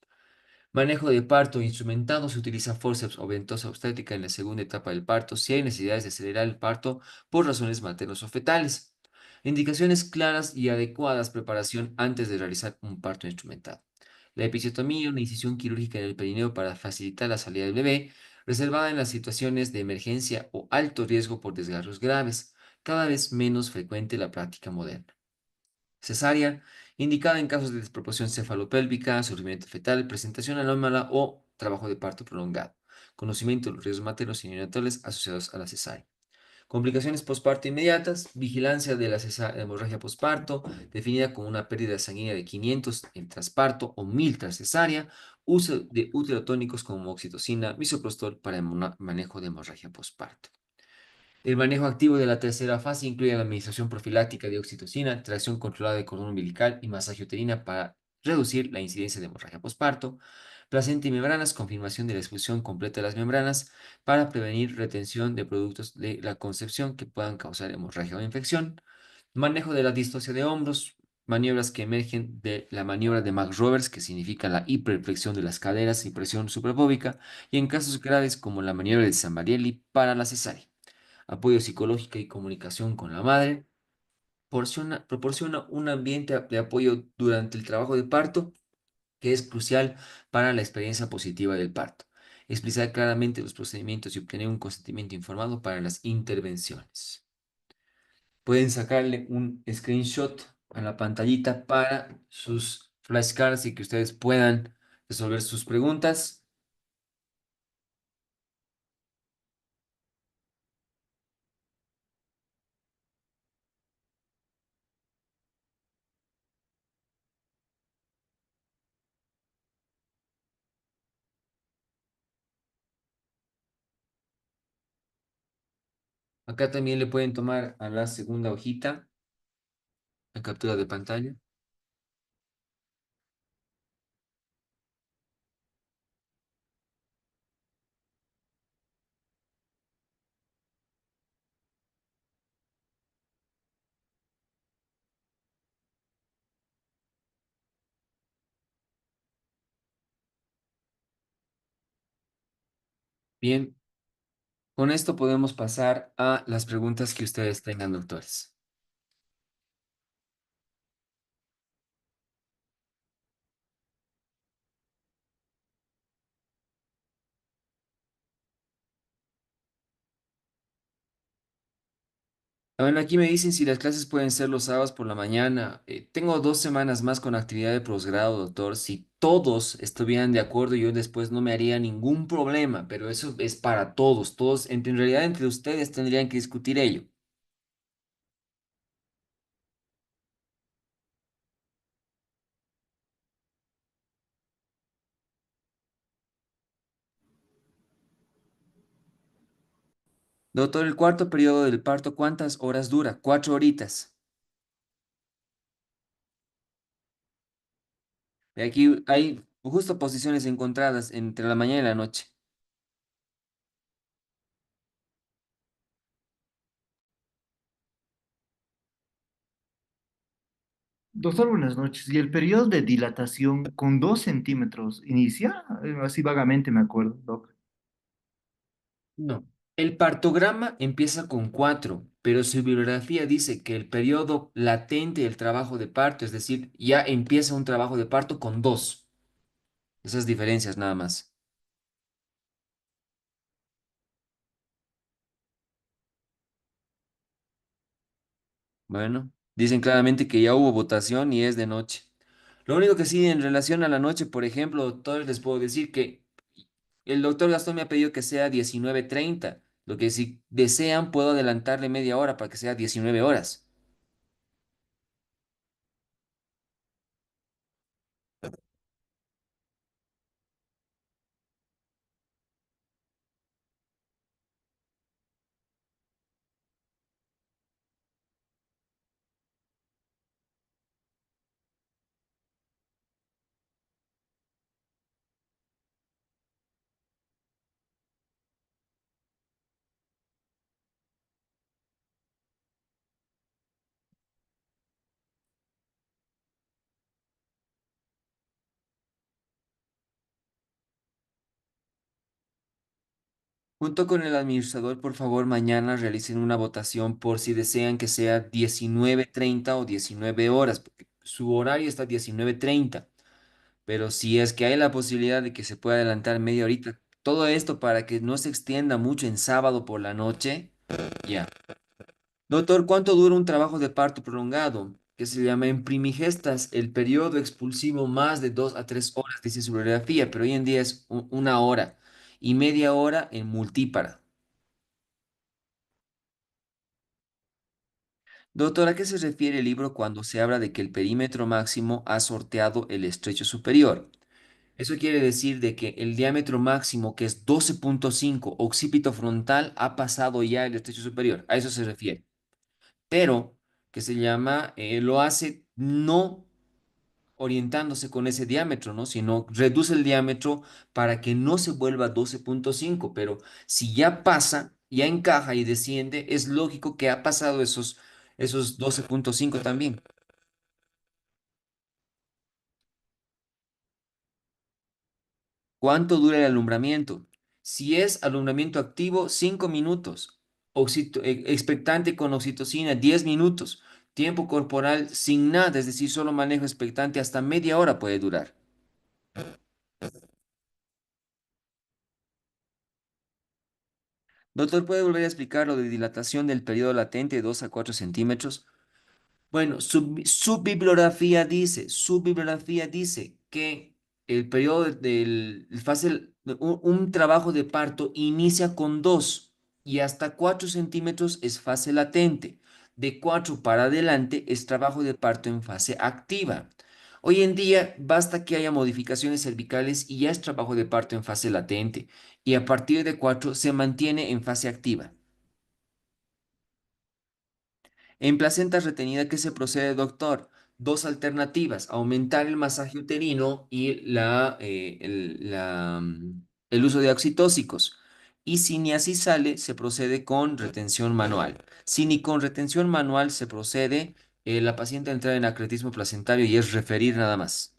Manejo de parto instrumentado. Se utiliza forceps o ventosa obstétrica en la segunda etapa del parto si hay necesidades de acelerar el parto por razones maternos o fetales. Indicaciones claras y adecuadas. Preparación antes de realizar un parto instrumentado. La episiotomía, una incisión quirúrgica en el perineo para facilitar la salida del bebé, reservada en las situaciones de emergencia o alto riesgo por desgarros graves, cada vez menos frecuente en la práctica moderna. Cesárea, indicada en casos de desproporción cefalopélvica, sufrimiento fetal, presentación anómala o trabajo de parto prolongado. Conocimiento de los riesgos maternos y neonatales asociados a la cesárea. Complicaciones posparto inmediatas, vigilancia de la hemorragia posparto, definida como una pérdida sanguínea de 500 en trasparto o 1000 tras cesárea, uso de uterotónicos como oxitocina, misoprostol para el manejo de hemorragia posparto. El manejo activo de la tercera fase incluye la administración profiláctica de oxitocina, tracción controlada de cordón umbilical y masaje uterina para reducir la incidencia de hemorragia posparto, placenta y membranas, confirmación de la expulsión completa de las membranas para prevenir retención de productos de la concepción que puedan causar hemorragia o infección, manejo de la distosia de hombros, maniobras que emergen de la maniobra de McRoberts, que significa la hiperflexión de las caderas y presión suprapúbica, y en casos graves como la maniobra de Zambarelli para la cesárea. Apoyo psicológico y comunicación con la madre. Proporciona un ambiente de apoyo durante el trabajo de parto que es crucial para la experiencia positiva del parto. Explicar claramente los procedimientos y obtener un consentimiento informado para las intervenciones. Pueden sacarle un screenshot a la pantallita para sus flashcards y que ustedes puedan resolver sus preguntas. Acá también le pueden tomar a la segunda hojita la captura de pantalla. Bien, con esto podemos pasar a las preguntas que ustedes tengan, doctores. Bueno, aquí me dicen si las clases pueden ser los sábados por la mañana. Tengo 2 semanas más con actividad de posgrado, doctor. Si todos estuvieran de acuerdo, yo después no me haría ningún problema, pero eso es para todos. Todos, en realidad, entre ustedes tendrían que discutir ello. Doctor, el cuarto periodo del parto, ¿cuántas horas dura? 4 horitas. Y aquí hay justo posiciones encontradas entre la mañana y la noche.
Doctor, buenas noches. ¿Y el periodo de dilatación con 2 centímetros inicia? Así vagamente me acuerdo, doc.
No. El partograma empieza con 4, pero su bibliografía dice que el periodo latente del trabajo de parto, es decir, ya empieza un trabajo de parto con 2. Esas diferencias nada más. Bueno, dicen claramente que ya hubo votación y es de noche. Lo único que sí, en relación a la noche, por ejemplo, doctores, les puedo decir que el doctor Gastón me ha pedido que sea 19:30. Lo que si desean, puedo adelantarle media hora para que sea 19 horas. Junto con el administrador, por favor, mañana realicen una votación por si desean que sea 19:30 o 19 horas, porque su horario está 19:30. Pero si es que hay la posibilidad de que se pueda adelantar media horita, todo esto para que no se extienda mucho en sábado por la noche, ya. Doctor, ¿cuánto dura un trabajo de parto prolongado? Que se llama en primigestas el periodo expulsivo más de 2 a 3 horas, dice su radiografía, pero hoy en día es una hora y media hora en multípara. Doctor, ¿a qué se refiere el libro cuando se habla de que el perímetro máximo ha sorteado el estrecho superior? Eso quiere decir de que el diámetro máximo, que es 12,5 occipito frontal, ha pasado ya el estrecho superior. A eso se refiere. Pero que se llama, lo hace no orientándose con ese diámetro, ¿no? Sino reduce el diámetro para que no se vuelva 12,5. Pero si ya pasa, ya encaja y desciende, es lógico que ha pasado esos 12,5 también. ¿Cuánto dura el alumbramiento? Si es alumbramiento activo, 5 minutos. Expectante con oxitocina, 10 minutos. Tiempo corporal sin nada, es decir, solo manejo expectante hasta media hora puede durar. Doctor, ¿puede volver a explicar lo de dilatación del periodo latente de 2 a 4 centímetros? Bueno, su bibliografía dice que el periodo un trabajo de parto inicia con 2 y hasta 4 centímetros es fase latente. De 4 para adelante es trabajo de parto en fase activa. Hoy en día basta que haya modificaciones cervicales y ya es trabajo de parto en fase latente y a partir de 4 se mantiene en fase activa. En placenta retenida, ¿qué se procede, doctor? Dos alternativas, aumentar el masaje uterino y el uso de oxitóxicos. Y si ni así sale, se procede con retención manual. Si ni con retención manual se procede, la paciente entra en acretismo placentario y es referir nada más.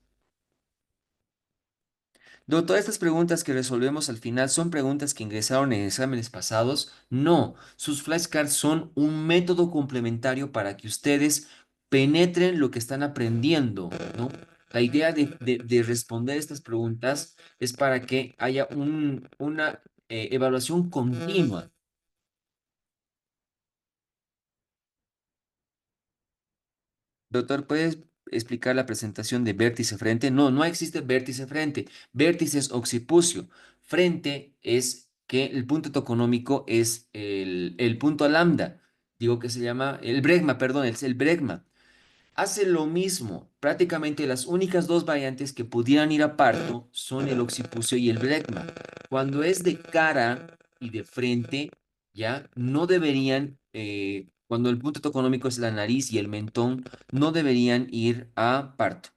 Doctor, estas preguntas que resolvemos al final son preguntas que ingresaron en exámenes pasados. No, sus flashcards son un método complementario para que ustedes penetren lo que están aprendiendo, ¿no? La idea de responder estas preguntas es para que haya una evaluación continua. Doctor, ¿puedes explicar la presentación de vértice frente? No, no existe vértice frente. Vértice es occipucio. Frente es que el punto toconómico es el punto lambda. Digo que se llama el bregma, perdón, es el bregma. Hace lo mismo. Prácticamente las únicas dos variantes que pudieran ir a parto son el occipucio y el bregma. Cuando es de cara y de frente, ya no deberían, cuando el punto toconómico es la nariz y el mentón, no deberían ir a parto.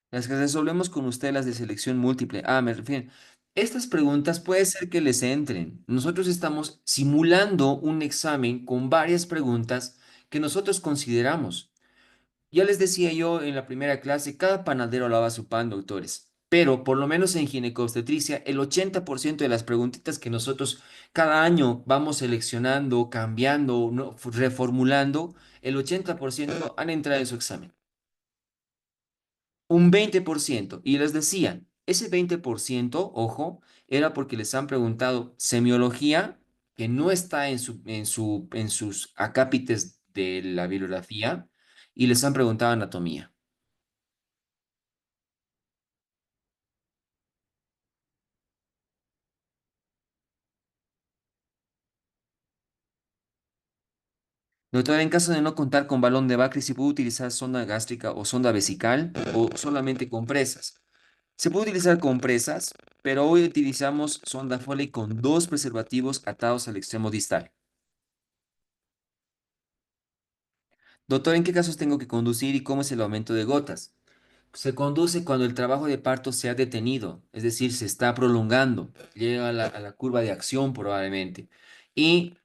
Las que resolvemos con usted, las de selección múltiple. Ah, me refiero. Estas preguntas puede ser que les entren. Nosotros estamos simulando un examen con varias preguntas que nosotros consideramos. Ya les decía yo en la primera clase, cada panadero lava su pan, doctores. Pero por lo menos en ginecobstetricia, el 80% de las preguntitas que nosotros cada año vamos seleccionando, cambiando, ¿no? Reformulando, el 80% han entrado en su examen. Un 20%. Y les decía, Ese 20%, ojo, era porque les han preguntado semiología, que no está en sus acápites de la bibliografía, y les han preguntado anatomía. Doctor, en caso de no contar con balón de Bacri, ¿se puede utilizar sonda gástrica o sonda vesical o solamente compresas? Se puede utilizar compresas, pero hoy utilizamos sonda Foley con dos preservativos atados al extremo distal. Doctor, ¿en qué casos tengo que conducir y cómo es el aumento de gotas? Se conduce cuando el trabajo de parto se ha detenido, es decir, se está prolongando, llega a la curva de acción probablemente. Y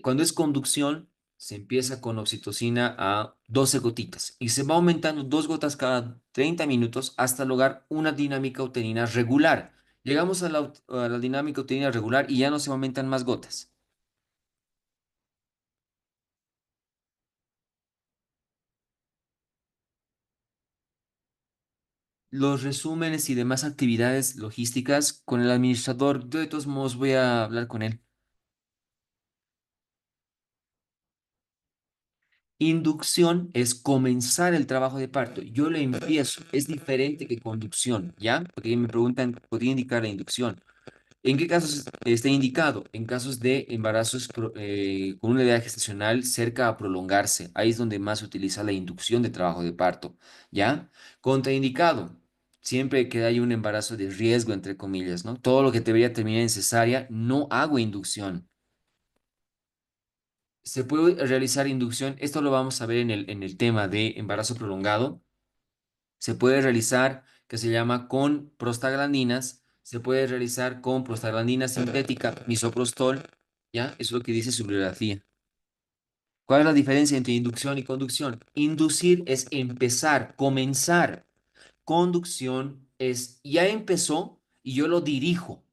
cuando es conducción, se empieza con oxitocina a 12 gotitas y se va aumentando 2 gotas cada 30 minutos hasta lograr una dinámica uterina regular. Llegamos a a la dinámica uterina regular y ya no se aumentan más gotas. Los resúmenes y demás actividades logísticas con el administrador, yo de todos modos voy a hablar con él. Inducción es comenzar el trabajo de parto. Yo lo empiezo. Es diferente que conducción, ¿ya? Porque me preguntan, ¿podría indicar la inducción? ¿En qué casos está indicado? En casos de embarazos con una edad gestacional cerca a prolongarse. Ahí es donde más se utiliza la inducción de trabajo de parto, ¿ya? Contraindicado. Siempre que haya un embarazo de riesgo, entre comillas, ¿no? Todo lo que debería terminar en cesárea, no hago inducción. Se puede realizar inducción, esto lo vamos a ver en el tema de embarazo prolongado. Se puede realizar, que se llama con prostaglandinas, se puede realizar con prostaglandina sintética, misoprostol, ¿ya? Eso es lo que dice su bibliografía. ¿Cuál es la diferencia entre inducción y conducción? Inducir es empezar, comenzar. Conducción es ya empezó y yo lo dirijo.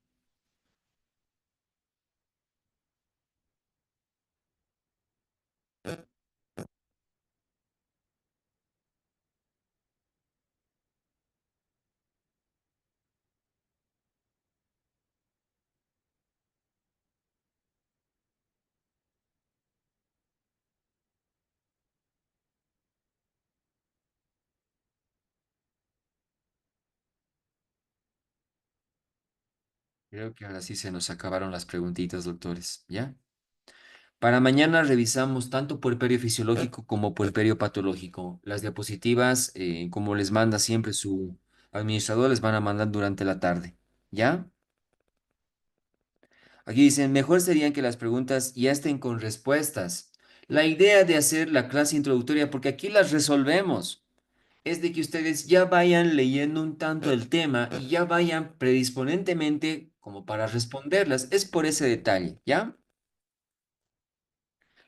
Creo que ahora sí se nos acabaron las preguntitas, doctores, ¿ya? Para mañana revisamos tanto puerperio fisiológico como puerperio patológico. Las diapositivas, como les manda siempre su administrador, les van a mandar durante la tarde. ¿Ya? Aquí dicen, mejor serían que las preguntas ya estén con respuestas. La idea de hacer la clase introductoria, porque aquí las resolvemos, es de que ustedes ya vayan leyendo un tanto el tema y ya vayan predisponentemente como para responderlas. Es por ese detalle, ¿ya?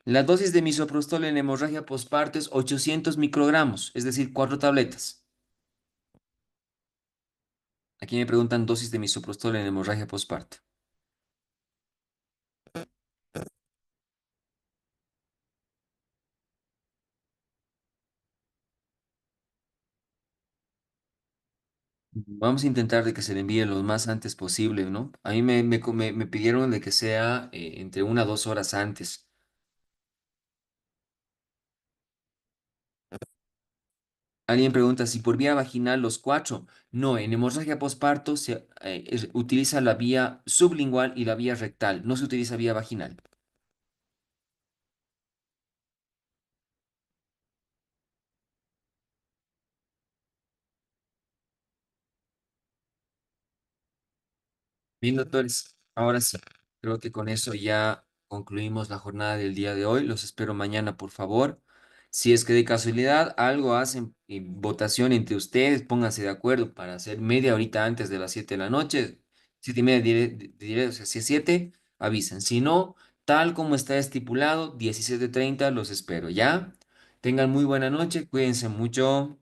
La dosis de misoprostol en hemorragia postparto es 800 microgramos, es decir, 4 tabletas. Aquí me preguntan dosis de misoprostol en hemorragia postparto. Vamos a intentar de que se le envíe lo más antes posible, ¿no? A mí me pidieron de que sea entre 1 a 2 horas antes. Alguien pregunta si por vía vaginal los cuatro. No, en hemorragia postparto se utiliza la vía sublingual y la vía rectal, no se utiliza vía vaginal. Bien, doctores, ahora sí, creo que con eso ya concluimos la jornada del día de hoy. Los espero mañana, por favor. Si es que de casualidad algo hacen votación entre ustedes, pónganse de acuerdo para hacer media horita antes de las 7 de la noche. 7:30 diré, o sea, si es 7, avisen. Si no, tal como está estipulado, 17:30, los espero, ¿ya? Tengan muy buena noche, cuídense mucho.